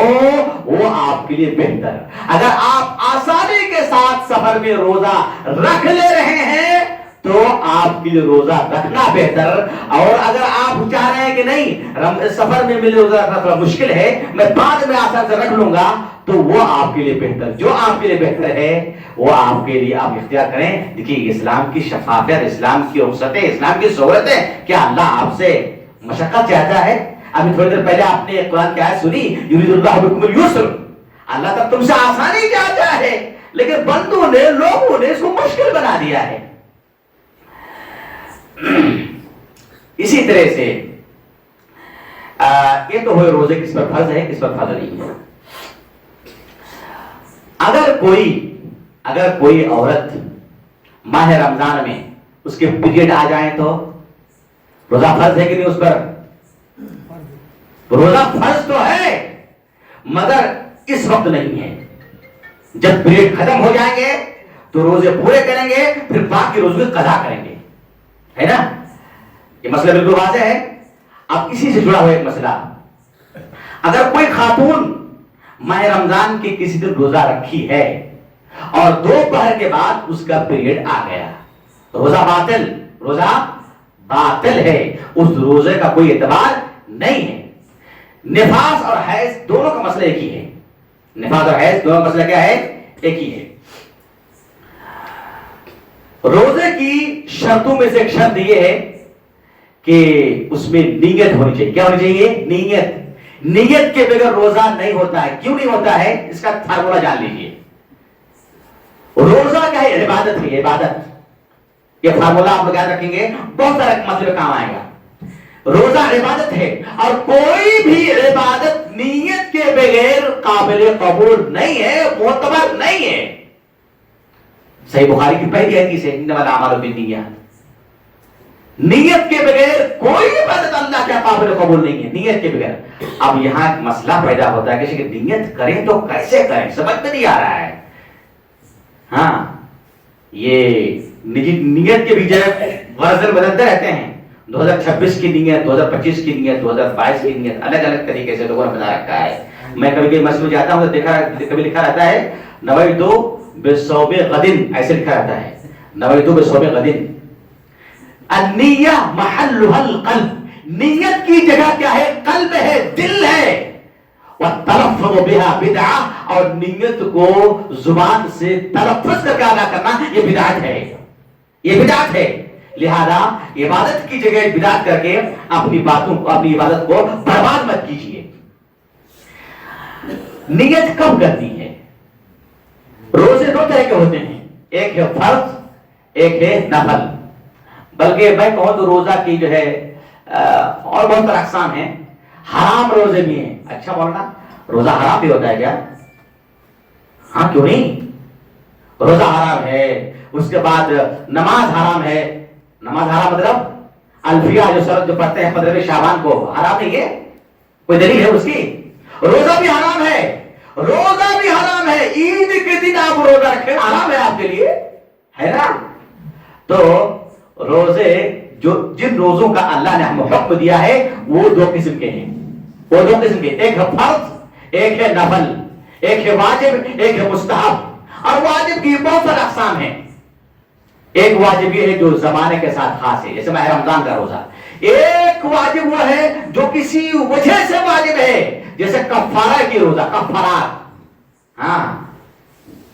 وہ آپ کے لیے بہتر۔ اگر آپ آسانی کے ساتھ سفر میں روزہ رکھ لے رہے ہیں تو آپ کے لیے روزہ رکھنا بہتر، اور اگر آپ چاہ رہے ہیں کہ نہیں سفر میں میرے روزہ رکھنا تھوڑا مشکل ہے، میں بعد میں آسان سے رکھ لوں گا، تو وہ آپ کے لیے بہتر، جو آپ کے لیے بہتر ہے وہ آپ کے لیے آپ اختیار کریں۔ دیکھیے اسلام کی شفافیت، اسلام کی رخصتیں، اسلام کی سہولتیں، کیا اللہ آپ سے مشقت چاہتا ہے؟ ابھی تھوڑی دیر پہلے آپ نے قرآن کی آیت سنی، یرید اللہ بکم الیسر، اللہ تب تم سے آسانی چاہتا ہے، لیکن بندوں نے، لوگوں نے اس کو مشکل بنا دیا ہے۔ اسی طرح سے یہ تو ہوئے روزے کس پر فرض ہے کس پر فرض نہیں ہے۔ اگر کوئی عورت ماہ رمضان میں اس کے پیریڈ آ جائیں تو روزہ فرض ہے کہ نہیں اس پر؟ روزہ فرض تو ہے مگر اس وقت نہیں ہے، جب پیریڈ ختم ہو جائیں گے تو روزے پورے کریں گے، پھر باقی روزے قضا کریں گے، ہے نا؟ یہ مسئلہ بالکل واضح ہے۔ اب اسی سے جڑا ہوا ایک مسئلہ، اگر کوئی خاتون ماہ رمضان کے کسی دن روزہ رکھی ہے اور دوپہر کے بعد اس کا پیریڈ آ گیا، روزہ باطل، روزہ باطل ہے، اس روزے کا کوئی اعتبار نہیں ہے۔ نفاس اور حیض دونوں کا مسئلہ ایک ہی ہے، نفاس اور حیض دونوں کا مسئلہ کیا ہے؟ ایک ہی ہے۔ روزے کی شرطوں میں سے ایک شرط یہ ہے کہ اس میں نیت ہونی چاہیے۔ کیا ہونی چاہیے؟ نیت۔ نیت کے بغیر روزہ نہیں ہوتا ہے۔ کیوں نہیں ہوتا ہے؟ اس کا فارمولا جان لیجیے۔ روزہ کیا ہے؟ عبادت ہے، عبادت۔ یہ فارمولا آپ لوگ یاد رکھیں گے، بہت سارے مسئلے کام آئے گا۔ روزہ عبادت ہے اور کوئی بھی عبادت نیت کے بغیر قابل قبول نہیں ہے، معتبر نہیں ہے۔ صحیح بخاری کی پہلی حدیث ہے، انما الاعمال بالنیات۔ نیت کے بغیر کوئی عبادت اللہ کے قابل قبول نہیں ہے، نیت کے بغیر۔ اب یہاں ایک مسئلہ پیدا ہوتا ہے کہ نیت کریں تو کیسے کریں، سمجھ میں نہیں آ رہا ہے۔ ہاں یہ نیت کے بھی ورژن بدلتے رہتے ہیں، 2026 کی نیت، 2025 کی نیت، 2022 کی نیت، الگ الگ طریقے سے لوگوں نے بنا رکھا ہے۔ میں کبھی کبھی مسجد میں جاتا ہوں تو کبھی لکھا رہتا ہے نویت بصوم غد، ایسے لکھا رہتا ہے نویت بصوم غد۔ النیہ محلها القلب، نیت کی جگہ کیا ہے؟ قلب ہے، دل ہے۔ والتلفظ بها بدعہ، اور نیت کو زبان سے تلفظ کر کے ادا کرنا یہ بدعت ہے، یہ بدعت ہے۔ لہذا عبادت کی جگہ بدعت کر کے اپنی باتوں کو، اپنی عبادت کو برباد مت کیجیے۔ نیت کب کرنی ہے؟ روزے دو طرح کے ہوتے ہیں، ایک ہے فرض، ایک ہے نفل۔ بلکہ میں کہوں تو روزہ کی جو ہے اور بہت طرح اقسام ہیں، حرام روزے بھی ہیں۔ اچھا مولانا روزہ حرام بھی ہوتا ہے کیا؟ ہاں کیوں نہیں، روزہ حرام ہے، اس کے بعد نماز حرام ہے. نماز حرام مطلب الفیہ جو سرد جو پڑھتے ہیں 15 شعبان کو، حرام نہیں ہے؟ کوئی دلیل ہے اس کی؟ روزہ بھی حرام ہے، روزہ بھی حرام ہے. عید کے دن آپ روزہ رکھیں حرام ہے آپ کے لیے، ہے نا؟ تو روزے جن روزوں کا اللہ نے ہم حکم دیا ہے وہ دو قسم کے ہیں. وہ دو قسم کے، ایک ہے فرض، ایک ہے نفل. ایک ہے واجب، ایک ہے مستحب. اور واجب کی بہت سارے اقسام ہیں. ایک واجب یہ ہے جو زمانے کے ساتھ خاص ہے، جیسے ماہ رمضان کا روزہ. ایک واجب وہ ہے جو کسی وجہ سے واجب ہے، جیسے کفارہ کی روزہ، کفارات، ہاں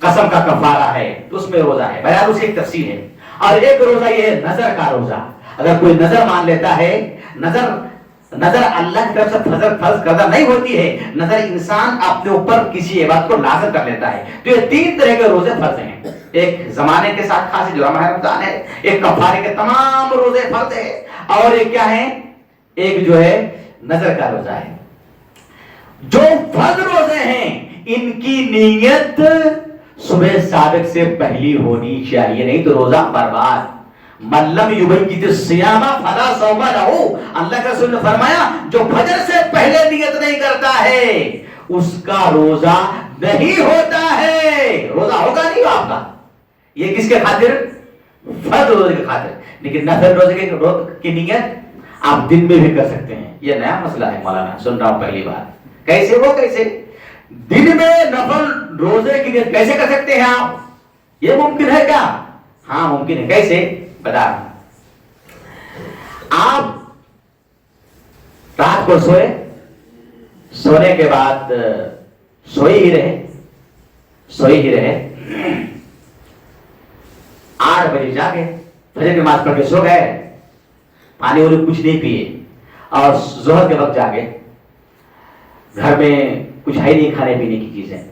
قسم کا کفارہ ہے تو اس میں روزہ ہے. بہرحال اس کی ایک تفصیل ہے. اور ایک روزہ یہ ہے نظر کا روزہ. اگر کوئی نظر مان لیتا ہے، نظر اللہ کی طرف سے فرض کردہ نہیں ہوتی ہے، نظر انسان اپنے اوپر کسی عبادت کو لازم کر لیتا ہے. تو یہ 3 طرح کے روزے فرض ہیں. ایک زمانے کے ساتھ خاص جو ماہ رمضان ہے، ایک کفارے کے تمام روزے فرض ہے، اور ایک کیا ہے؟ ایک جو ہے نظر کا روزہ ہے. جو فرض روزے ہیں ان کی نیت صبح صادق سے پہلی ہونی چاہیے، نہیں تو روزہ برباد. من لم یبیت الصیام فلا صوم لہ. اللہ کے رسول نے فرمایا جو فجر سے پہلے نیت نہیں کرتا ہے اس کا روزہ نہیں ہوتا ہے، روزہ ہوگا نہیں آپ کا. یہ کس کے خاطر؟ فرض روزے کے خاطر. لیکن نفل روزے کی نیت آپ دن میں بھی کر سکتے ہیں. یہ نیا مسئلہ ہے مولانا، سن رہا ہوں پہلی بار. کیسے؟ وہ کیسے دن میں نفل روزے کی نیت کیسے کر سکتے ہیں آپ؟ یہ ممکن ہے کیا؟ ہاں ممکن ہے. کیسے بتا؟ آپ رات کو سونے کے بعد سوئی ہی رہے 8 بجے جاگے، فجر کی نماز پڑھ کے سو گئے، پانی وانی کچھ نہیں پیے، اور ظہر کے وقت جاگے، گھر میں کچھ ہے نہیں کھانے پینے کی چیزیں،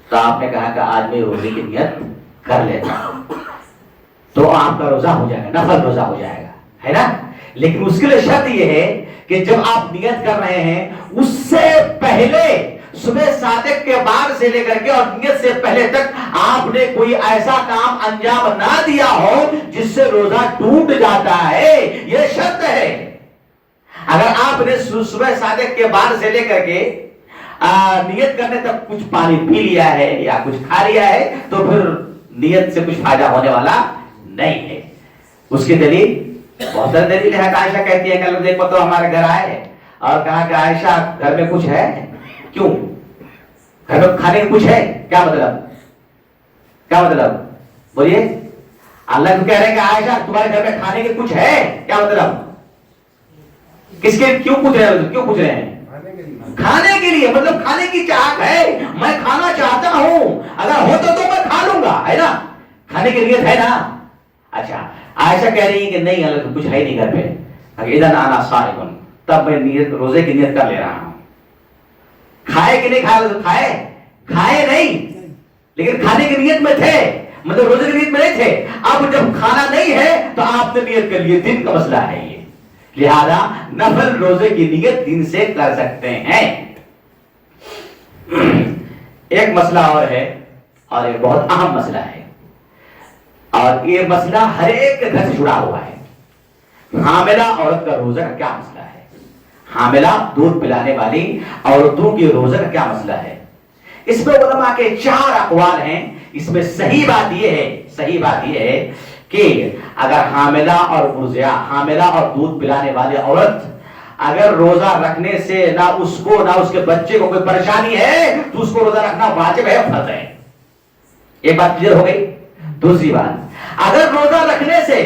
تو آپ نے کہا کہ آج میں روزے کی نیت کر لیتا ہوں، تو آپ کا روزہ ہو جائے گا، نفل روزہ ہو جائے گا، ہے نا؟ لیکن اس کے لیے شرط یہ ہے کہ جب آپ نیت کر رہے ہیں اس سے پہلے صبح صادق کے بعد سے لے کر کے اور نیت سے پہلے تک آپ نے کوئی ایسا کام انجام نہ دیا ہو جس سے روزہ ٹوٹ جاتا ہے. یہ شرط ہے. اگر آپ نے صبح صادق کے بعد سے لے کر کے نیت کرنے تک کچھ پانی پی لیا ہے یا کچھ کھا لیا ہے تو پھر نیت سے کچھ فائدہ ہونے والا نہیں ہے. اس کی دلیل بہت ساری دلیل ہے. عائشہ کہتی ہے کہ دیکھو تو ہمارے گھر آئے اور کہا کہ عائشہ گھر میں کچھ ہے؟ کیوں؟ گھر میں کھانے میں کچھ ہے؟ کیا مطلب بولیے. اللہ کو کہہ رہے ہیں کہ عائشہ تمہارے گھر میں کھانے کے کچھ ہے؟ کیا مطلب؟ کس کے کیوں پوچھ رہے ہیں؟ کھانے کے لیے. مطلب کھانے کی چاہت ہے، میں کھانا چاہتا ہوں، اگر ہو تو میں کھا لوں گا، ہے نا؟ کھانے کی نیت ہے نا. اچھا عائشہ کہہ رہی ہے کہ نہیں اللہ کچھ ہے نہیں گھر پہ. اذا انا صائم، تب میں نیت روزے کی نیت کر لے رہا ہوں. کھائے کہ نہیں کھائے نہیں، لیکن کھانے کی نیت میں تھے، مطلب روزے کی نیت میں نہیں تھے. اب جب کھانا نہیں ہے تو آپ نے نیت کر لی. دن کا مسئلہ ہے یہ، لہذا نفل روزے کی نیت دن سے کر سکتے ہیں. ایک مسئلہ اور ہے، اور ایک بہت اہم مسئلہ ہے، اور یہ مسئلہ ہر ایک کے گھر سے جڑا ہوا ہے. حاملہ عورت کا روزہ کا کیا مسئلہ ہے؟ حاملہ دودھ پلانے والی عورتوں کے روزہ کا کیا مسئلہ ہے؟ اس میں علماء کے 4 اقوال ہیں. اس میں صحیح بات یہ ہے کہ اگر حاملہ اور مرضعہ، حاملہ اور دودھ پلانے والی عورت اگر روزہ رکھنے سے نہ اس کو نہ اس کے بچے کو کوئی پریشانی ہے تو اس کو روزہ رکھنا واجب ہے، فرض ہے. ایک بات کلیئر ہو گئی. دوسری بات، اگر روزہ رکھنے سے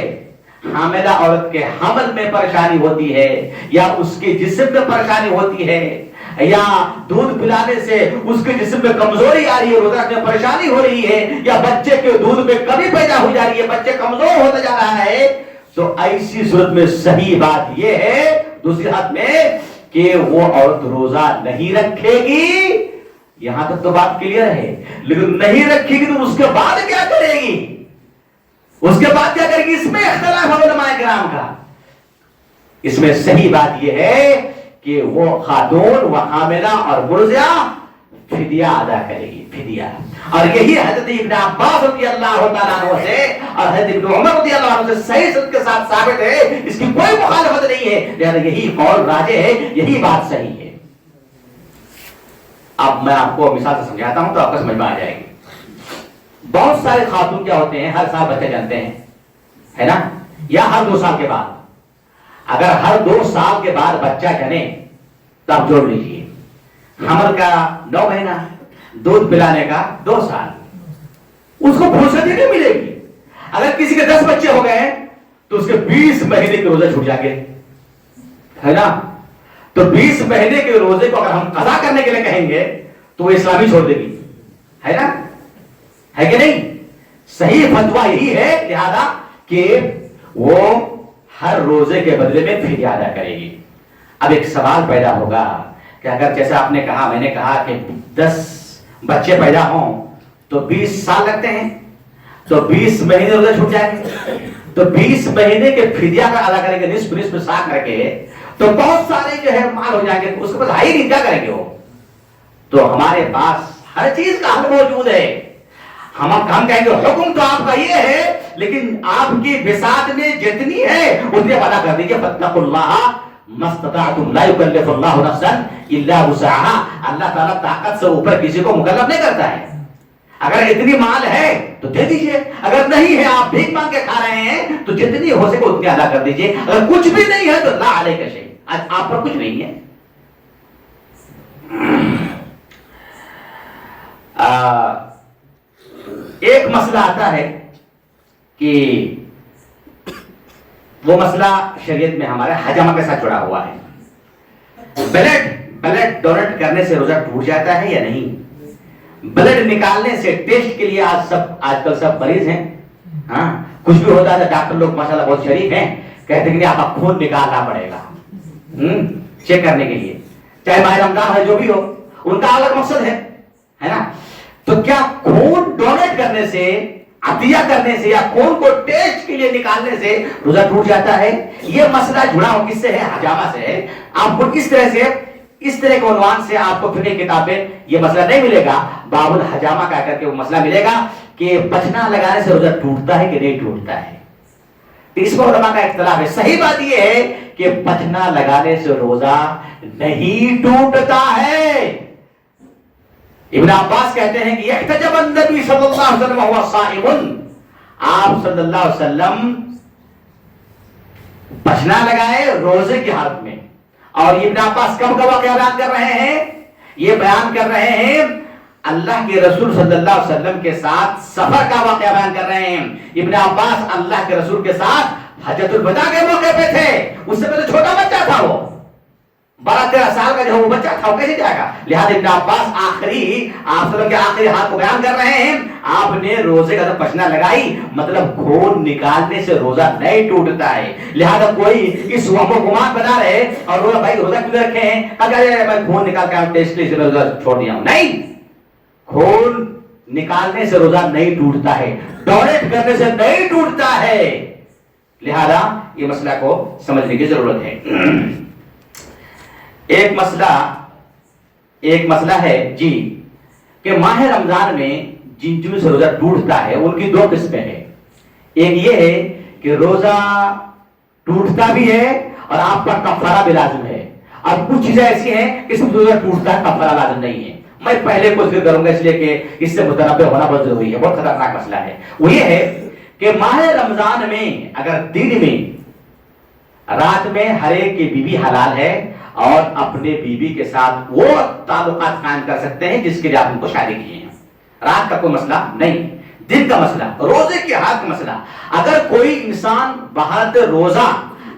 حاملہ عورت کے حمل میں پریشانی ہوتی ہے یا اس کے جسم میں پریشانی ہوتی ہے یا دودھ پلانے سے اس کے جسم میں کمزوری آ رہی ہے، روزہ رکھنے میں پریشانی ہو رہی ہے، یا بچے کے دودھ میں کمی پیدا ہو جا رہی ہے، بچے کمزور ہوتا جا رہا ہے، تو ایسی صورت میں صحیح بات یہ ہے دوسری حد میں کہ وہ عورت روزہ نہیں رکھے گی. یہاں تک تو بات کلیئر ہے. لیکن نہیں رکھے گی تو اس کے بعد کیا کرے گی؟ اس میں اختلاف ہے علماء کرام کا. اس میں صحیح بات یہ ہے کہ وہ خاتون و حاملہ اور مرضعہ فدیہ ادا کرے گی، فدیہ. اور یہی حضرت ابن عباس رضی اللہ تعالیٰ عنہ سے اور حضرت ابن عمر رضی اللہ عنہ سے صحیح سند کے ساتھ ثابت ہے، اس کی کوئی مخالفت نہیں ہے، لہذا یہی قول راجح ہے، یہی بات صحیح ہے. اب میں آپ کو مثال سے سمجھاتا ہوں تو آپ کو سمجھ میں آ جائے گی. بہت سارے خاتون کیا ہوتے ہیں، ہر سال بچے جنتے ہیں، ہے نا، یا ہر 2 سال کے بعد. اگر ہر 2 سال کے بعد بچہ جنے تو آپ جوڑ لیجیے، حمل کا 9 مہینہ، دودھ پلانے کا 2 سال، اس کو فرصت ہی نہیں ملے گی. اگر کسی کے 10 بچے ہو گئے تو اس کے 20 مہینے کے روزے چھوٹ جائیں گے، ہے نا. تو 20 مہینے کے روزے کو اگر ہم قضا کرنے کے لیے کہیں گے تو وہ اسلامی چھوڑ دے گی، ہے نا، ہے کہ نہیں. صحیح فتویٰ یہی ہے لہذا کہ وہ ہر روزے کے بدلے میں فدیہ ادا کرے گی. اب ایک سوال پیدا ہوگا کہ اگر جیسے آپ نے کہا، میں نے کہا کہ 10 بچے پیدا ہوں تو 20 سال لگتے ہیں، تو 20 مہینے روزے چھوٹ جائیں گے. تو 20 مہینے کے فدیہ کا ادا کریں گے، نصف سا کر کے، تو بہت سارے جو ہے مال ہو جائیں گے، اس کے بعد ہائی نہیں کیا کریں گے وہ. تو ہمارے پاس ہر چیز کا حل موجود ہے. ہم کہیں گے حکم تو آپ کا یہ ہے، لیکن آپ کی بساط میں جتنی ہے اتنے ادا کر دیجیے. فاتقوا اللہ ما استطعتم، لا یکلف اللہ نفسا الا وسعها. اللہ تعالیٰ طاقت سے اوپر کسی کو مکلف نہیں کرتا ہے. اگر اتنی مال ہے تو دے دیجیے، اگر نہیں ہے آپ بھیک مانگ کے کھا رہے ہیں تو جتنی ہو سکے اتنی ادا کر دیجیے. اگر کچھ بھی نہیں ہے تو لا علیک شیء، آج آپ پر کچھ نہیں ہے. ایک مسئلہ آتا ہے کہ وہ مسئلہ شریعت میں ہمارے حجامہ کے ساتھ جڑا ہوا ہے. بلڈ ڈونیٹ کرنے سے روزہ ٹوٹ جاتا ہے یا نہیں؟ بلڈ نکالنے سے ٹیسٹ کے لیے آج کل سب مریض ہیں، ہاں کچھ بھی ہوتا ہے ڈاکٹر لوگ ماشاءاللہ بہت شریف ہیں، کہتے ہیں کہ آپ کا خون نکالنا پڑے گا چیک کرنے کے لیے، چاہے ماہ رمضان ہے جو بھی ہو، ان کا الگ مقصد ہے نا. تو کیا خون ڈونیٹ کرنے سے، عطیہ کرنے سے، یا خون کو ٹیسٹ کے لیے نکالنے سے روزہ ٹوٹ جاتا ہے؟ یہ مسئلہ جڑا ہو کس سے ہے؟ حجامہ سے ہے. آپ کو کس طرح سے، اس طرح کے عنوان سے آپ کو فقہ کتابیں یہ مسئلہ نہیں ملے گا. باب الحجامہ کہہ کر کے وہ مسئلہ ملے گا کہ پچنا لگانے سے روزہ ٹوٹتا ہے کہ نہیں ٹوٹتا ہے. اس میں علماء کا اختلاف ہے. صحیح بات یہ ہے کہ پچنا لگانے سے روزہ نہیں ٹوٹتا ہے. ابن عباس کہتے ہیں کہ احتجب النبی صلی اللہ علیہ وسلم وهو صائم، آپ صلی اللہ علیہ وسلم پچنا لگائے روزے کی حالت میں. اور ابن عباس کب کا واقعہ بیان کر رہے ہیں؟ یہ بیان کر رہے ہیں اللہ کے رسول صلی اللہ علیہ وسلم کے ساتھ سفر کا واقعہ بیان کر رہے ہیں. ابن عباس اللہ کے رسول کے ساتھ حجۃ الوداع کے موقع پہ تھے. اس سے پہلے چھوٹا بچہ تھا، وہ 12-13 سال کا جو وہ بچہ تھا، وہ کیسے جائے گا؟ لہذا ابن عباس آخری آپ کے آخری حال کو بیان کر رہے ہیں. آپ نے روزے کا جب پچنا لگائی، مطلب خون نکالنے سے روزہ نہیں ٹوٹتا ہے. لہذا کوئی اس وہم و گمان بنا رہے اور روزہ بھائی روزہ کیوں رکھے ہیں، اگر میں خون نکال کے ٹیسٹ لیے روزہ چھوڑ دیا ہوں، نہیں. خون نکالنے سے روزہ نہیں ٹوٹتا ہے، ڈونیٹ کرنے سے نہیں ٹوٹتا ہے. لہذا یہ مسئلہ کو سمجھنے کی ضرورت ہے. ایک مسئلہ ہے جی کہ ماہ رمضان میں جن چیزوں سے روزہ ٹوٹتا ہے ان کی 2 قسمیں ہیں. ایک یہ ہے کہ روزہ ٹوٹتا بھی ہے اور آپ کا کفارہ بھی لازم ہے، اور کچھ چیزیں ایسی ہیں کہ اس میں روزہ ٹوٹتا ہے کفارہ لازم نہیں ہے. میں پہلے کو ذکر کروں گا اس لیے کہ اس سے متنبع ہونا بہت ضروری ہے، بہت خطرناک مسئلہ ہے. وہ یہ ہے کہ ماہ رمضان میں اگر دن میں رات میں ہر ایک کی بیوی حلال ہے اور اپنے بیوی کے ساتھ وہ تعلقات قائم کر سکتے ہیں جس کے لیے آپ ان کو شادی کیے ہیں. رات کا کوئی مسئلہ نہیں، دن کا مسئلہ، روزے کے حال کا مسئلہ. اگر کوئی انسان بحالت روزہ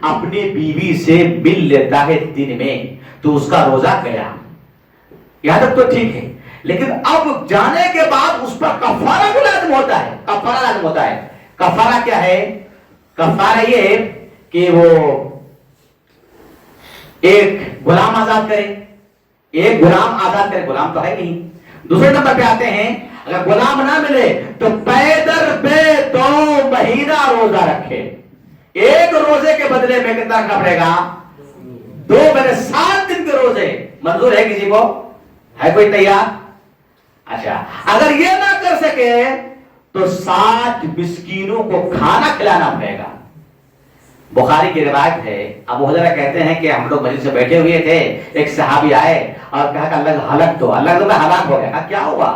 اپنی بیوی سے مل لیتا ہے دن میں تو اس کا روزہ گیا. یہاں تک تو ٹھیک ہے، لیکن اب جانے کے بعد اس پر کفارہ بھی لازم ہوتا ہے. کفارہ لازم ہوتا ہے. کفارہ کیا ہے؟ کفارہ یہ ہے کہ وہ ایک غلام آزاد کرے، ایک غلام آزاد کرے. غلام تو ہے نہیں. دوسرے نمبر پہ آتے ہیں اگر غلام نہ ملے تو پیدر پہ 2 مہینہ روزہ رکھے. ایک روزے کے بدلے میں کتنا رکھنا پڑے گا؟ 2 مہینے 7 دن کے روزے. منظور ہے کسی کو؟ ہے کوئی تیار؟ اچھا اگر یہ نہ کر سکے تو 60 مسکینوں کو کھانا کھلانا پڑے گا. بخاری کی روایت ہے, ابو حریرہ کہتے ہیں کہ ہم لوگ مجلس سے بیٹھے ہوئے تھے, ایک صحابی آئے اور کہا کہ اللہ ہلاک دو, اللہ میں ہلاک ہو گیا. کہا کیا ہوا؟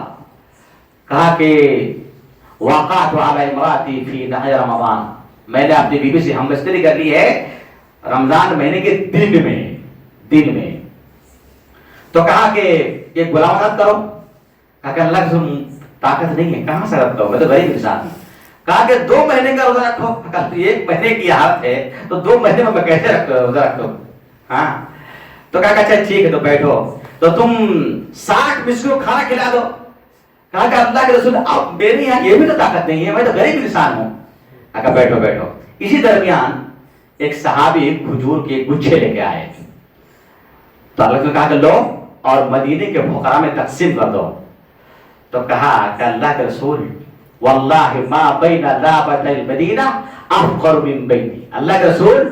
کہا کہ وقعت علی امراتی فی نہر رمضان, میں نے اپنی بیوی سے ہم بستری کر لی ہے رمضان مہینے کے دن میں. تو کہا کہ ایک غلام رد کرو. کہا کہ اللہ کی طاقت نہیں ہے, کہاں سے رد کرو, میں تو غریب انسان ہوں. کہا کہ 2 مہینے کا روزہ رکھو. کہا 1 مہینے کی حالت ہے تو 2 مہینے میں کیسے روزہ رکھو؟ ہاں. تو کہا کہ اچھا ٹھیک ہے تو بیٹھو, تو تم 60 مسکینوں کو کھانا کھلا دو. کہا کہ اللہ کے رسول اب میرے یہاں یہ بھی تو طاقت نہیں ہے, میں تو غریب انسان ہوں. کہا بیٹھو. اسی درمیان ایک صحابی کھجور کے گچھے لے کے آئے. تو اللہ نے کہا کہ لو اور مدینے کے فقراء میں تقسیم کر دو. تو کہا کہ اللہ کے رسول واللہ ما بین لابۃ المدینہ افقر من بیتی, اللہ کے رسول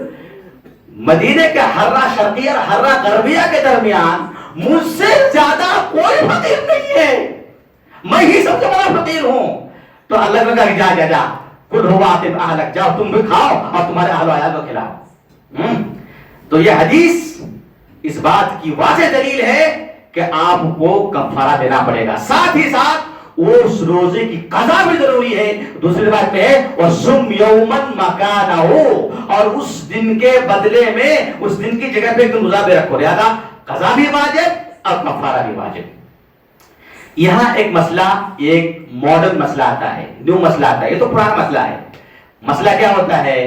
مدینے کے حرہ شرقیہ اور حرہ غربیہ کے درمیان مجھ سے زیادہ کوئی فقیر نہیں ہے, میں ہی سب سے بڑا فقیر ہوں. تو اللہ نے کہا کہ جا کل ہوا تم اہلک, جاؤ تم بھی کھاؤ اور تمہارے اہل و عیال کو کھلاؤ. تو یہ حدیث اس بات کی واضح دلیل ہے کہ آپ کو کفارہ دینا پڑے گا, ساتھ ہی ساتھ اس روزے کی قضا بھی ضروری ہے. دوسری بات میں ہے وَصُمْ يَوْمًا مَكَانَهُ, اور اس دن کے بدلے میں اس دن کی جگہ پہ ایک دن روزہ بھی رکھو. لہذا قضا بھی واجب اور کفارہ بھی واجب. یہاں ایک مسئلہ, ایک ماڈرن مسئلہ آتا ہے, نیو مسئلہ آتا ہے. یہ تو پرانا مسئلہ ہے. مسئلہ کیا ہوتا ہے,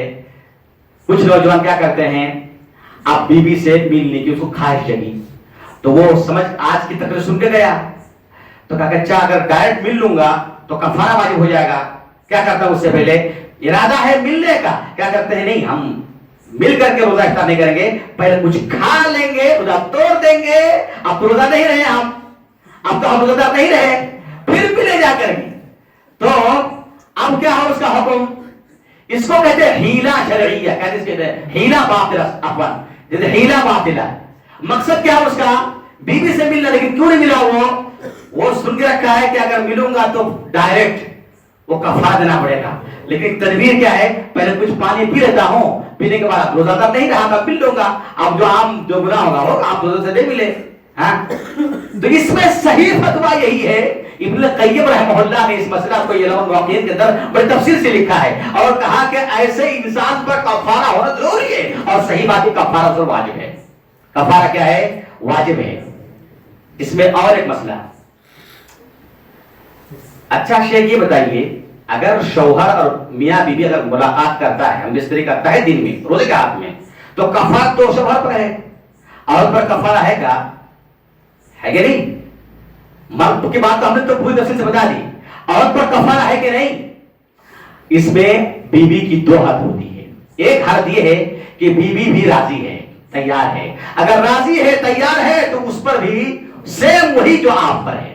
کچھ نوجوان کیا کرتے ہیں, اب بیوی سے ملنے کی اس کو خواہش جگی, تو وہ سمجھ آج کی تقریر سن کے گیا, تو کہا کہ اچھا اگر ڈائریکٹ مل لوں گا تو کفارہ واجب ہو جائے گا. کیا کرتا ہے, اس سے پہلے ارادہ ہے ملنے کا, کیا کرتے ہیں, نہیں ہم مل کر کے روزہ افطار نہیں کریں گے, پہلے کچھ کھا لیں گے, روزہ توڑ دیں گے. اب تو روزہ نہیں رہے ہم, اب تو ہم روزہ دار نہیں رہے, پھر ملے جا کر کے. تو اب کیا ہے اس کا حکم, اس کو کہتے ہیں ہیلا شرعیہ, کہتے ہیں ہیلا باطلہ. افوان جیسے ہیلا باطلہ, مقصد کیا ہے اس کا, بیوی سے ملنا, لیکن کیوں نہیں ملا, وہ سن کے رکھا ہے کہ اگر ملوں گا تو ڈائریکٹ وہ کفارہ دینا پڑے گا. لیکن تدبیر کیا ہے, پہلے کچھ پانی پی لیتا ہوں, پینے کے بعد روزہ دار نہیں رہا, میں مل لوں گا. اب جو گناہ ہوگا وہ آپ روزے سے نہیں ملے. تو اس میں صحیح فتویٰ یہی ہے. ابن قیم رحمہ اللہ نے اس مسئلہ کو یہ الواقعین کے اندر بڑی تفصیل سے لکھا ہے اور کہا کہ ایسے انسان پر کفارہ ہونا ضروری ہے, اور صحیح بات ہے کفارہ ضرور واجب ہے. کفارہ کیا ہے, واجب ہے. اس میں اور ایک مسئلہ, اچھا شیخ یہ بتائیے, اگر شوہر اور میاں بیوی اگر ملاقات کرتا ہے, ہم بستری کرتا ہے دن میں روزے کے ہاتھ میں, تو کفارہ تو شوہر پر ہے, عورت پر کفارہ ہے کیا, ہے کہ نہیں؟ مرد کی بات تو ہم نے تو پوری تفصیل سے بتا دی, عورت پر کفارہ ہے کہ نہیں؟ اس میں بیوی کی 2 حد ہوتی ہے. ایک حد یہ ہے کہ بیوی بھی راضی ہے, تیار ہے. اگر راضی ہے, تیار ہے, تو اس پر بھی سیم وہی جو آپ پر ہے.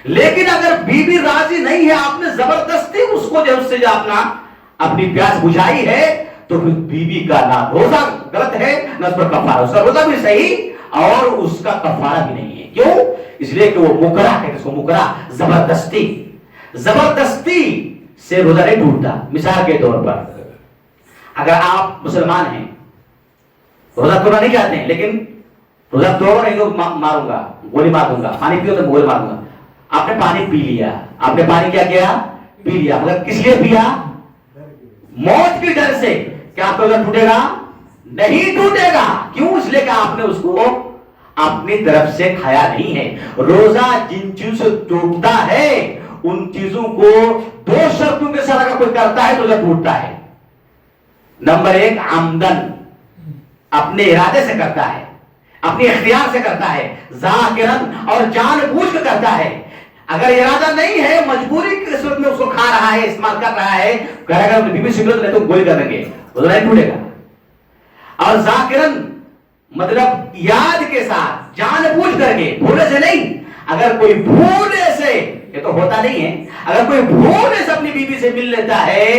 لیکن اگر بیوی راضی نہیں ہے, آپ نے زبردستی اس کو جو اس سے اپنی پیاس بجھائی ہے, تو پھر بیوی کا نہ روزہ غلط ہے نہ اس پر کفارہ, اس کا روزہ بھی صحیح اور اس کا کفارہ بھی نہیں ہے. کیوں؟ اس لیے کہ وہ مکرہ ہے, اس کو مکرہ, زبردستی سے روزہ نہیں ٹوٹتا. مثال کے طور پر اگر آپ مسلمان ہیں, روزہ توڑنا نہیں چاہتے ہیں, لیکن روزہ توڑو نہیں تو ماروں گا, گولی مار دوں گا, پانی پیو تو گولی مار دوں گا. آپ نے پانی پی لیا, آپ نے پانی کیا کیا, پی لیا, مگر کس لیے پیا, موت کے ڈر سے. کیا آپ کا روزہ ٹوٹے گا؟ نہیں ٹوٹے گا. کیوں؟ اس لیے کہ آپ نے اس کو اپنی طرف سے کھایا نہیں ہے. روزہ جن چیزوں سے ٹوٹتا ہے ان چیزوں کو 2 شرطوں کے ساتھ اگر کوئی کرتا ہے تو روزہ ٹوٹتا ہے. نمبر 1 عمدن, اپنے ارادے سے کرتا ہے, اپنے اختیار سے کرتا ہے, ذاکرن اور جان بوجھ کر کرتا ہے. اگر ارادہ نہیں ہے, مجبوری کی صورت میں اس کو کھا رہا ہے, استعمال کر رہا ہے, کہے گا اپنی بیوی سے ملو تو گولی کر دیں گے, روزہ نہیں ٹوٹے گا. اور ذاکرن مطلب یاد کے ساتھ, جان بوجھ کر کے, بھولے سے نہیں. اگر کوئی بھولے سے, یہ تو ہوتا نہیں ہے, اگر کوئی بھولے سے اپنی بیوی سے مل لیتا ہے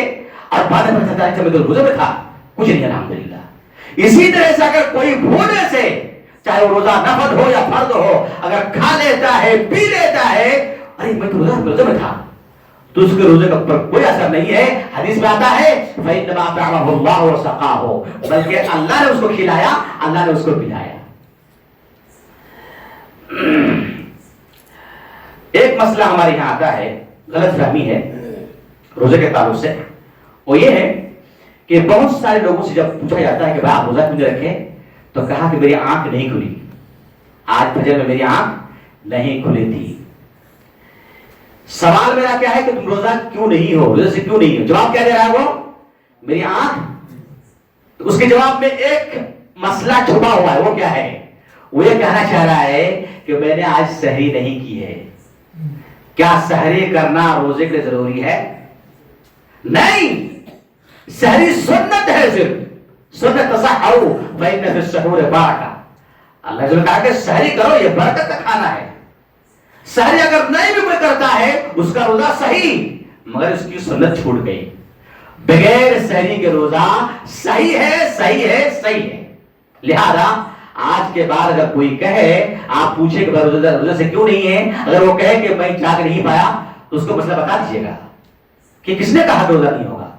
اور بعد میں پتا چلتا ہے تو روزے میں تھا, کچھ نہیں الحمدللہ. اسی طرح سے اگر کوئی بھولے سے, چاہے وہ روزہ نفل ہو یا فرض ہو, اگر کھا لیتا ہے, پی لیتا ہے, ارے میں تو روزے میں تھا، تو اس کے روزے کا پر کوئی اثر نہیں ہے. حدیث میں آتا ہے فإنما أطعمه الله وسقاه، بلکہ اللہ نے اس کو کھلایا، اللہ نے اس کو پلایا. ایک مسئلہ ہمارے یہاں آتا ہے، غلط فہمی ہے روزے کے تعلق سے، وہ یہ ہے کہ بہت سارے لوگوں سے جب پوچھا جاتا ہے کہ بھائی آپ روزہ کیوں نہیں رکھے، تو کہا کہ میری آنکھ نہیں کھلی، آج فجر میں میری آنکھ نہیں کھلی تھی. سوال میرا کیا ہے کہ تم روزہ کیوں نہیں ہو، روزے سے کیوں نہیں ہو؟ جواب کیا دے رہا ہے وہ؟ میری آنکھ. تو اس کے جواب میں ایک مسئلہ چھپا ہوا ہے، وہ کیا ہے؟ وہ یہ کہنا چاہ رہا ہے کہ میں نے آج سحری نہیں کی ہے. کیا سحری کرنا روزے کے لیے ضروری ہے؟ نہیں، سحری سنت ہے، صرف سنت تصحروا فإن فی السحور برکۃ. اللہ نے کہا کہ سحری کرو، یہ برکت کا کھانا ہے. سحری اگر نہیں بھی کوئی کرتا ہے اس کا روزہ صحیح، مگر اس کی سنت چھوٹ گئی. بغیر سحری کے روزہ صحیح ہے، صحیح ہے، صحیح ہے. لہذا آج کے بعد اگر کوئی کہے، آپ پوچھے کہ روزے سے کیوں نہیں ہے، اگر وہ کہے کہ میں جاگ نہیں پایا، تو اس کو مسئلہ بتا دیجیے گا کہ کس نے کہا کہ روزہ نہیں ہوگا،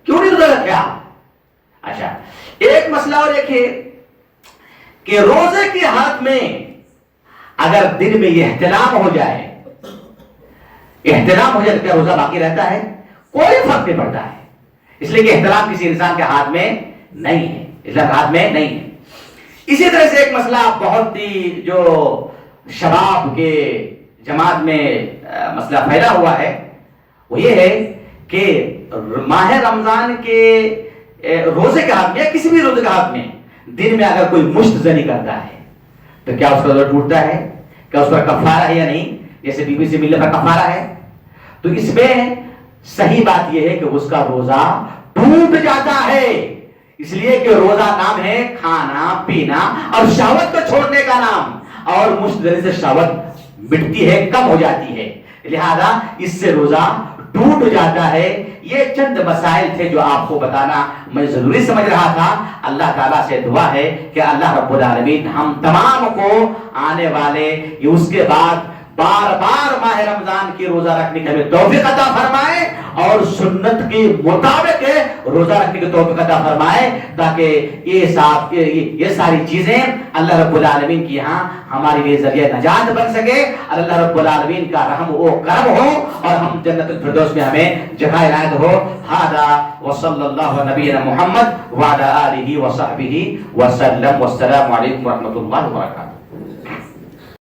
کیوں نہیں روزہ رکھا. اچھا، ایک مسئلہ اور ایک ہے کہ روزے کی حالت میں اگر دن میں یہ احتلام ہو جائے، احتلام ہو جائے تو کیا روزہ باقی رہتا ہے؟ کوئی فرق نہیں پڑتا ہے، اس لیے کہ احتلام کسی انسان کے ہاتھ میں نہیں ہے، اسلام کے ہاتھ میں نہیں ہے. اسی طرح سے ایک مسئلہ بہت ہی جو شباب کے جماعت میں مسئلہ پھیلا ہوا ہے، وہ یہ ہے کہ ماہ رمضان کے روزے کے ہاتھ میں یا کسی بھی روزے کے ہاتھ میں دن میں اگر کوئی مشت زنی کرتا ہے تو کیا اس کا روزہ ٹوٹتا ہے؟ کیا اس پر کفارہ ہے یا نہیں؟ جیسے بیوی سے ملنے پر کفارہ ہے. تو اس میں صحیح بات یہ ہے کہ اس کا روزہ ٹوٹ جاتا ہے، اس لیے کہ روزہ نام ہے کھانا پینا اور شہوت کو چھوڑنے کا نام، اور مشت زنی سے شہوت مٹتی ہے، کم ہو جاتی ہے، لہذا اس سے روزہ ٹوٹ جاتا ہے. یہ چند مسائل تھے جو آپ کو بتانا میں ضروری سمجھ رہا تھا. اللہ تعالیٰ سے دعا ہے کہ اللہ رب العالمین ہم تمام کو آنے والے اس کے بعد بار بار ماہ رمضان کی روزہ رکھنے کی ہمیں توفیق عطا فرمائے، اور سنت کے مطابق روزہ رکھنے کی توفیق عطا فرمائے، تاکہ یہ ساری چیزیں اللہ رب العالمین کی یہاں ہمارے لیے ذریعہ نجات بن سکے، اور اللہ رب العالمین کا رحم و کرم ہو، اور ہم جنت الفردوس میں ہمیں جگہ عنایت ہو. ھذا وصلی اللہ علی نبینا محمد وعلی آلہ وصحبہ وسلم، والسلام علیکم ورحمۃ اللہ وبرکاتہ.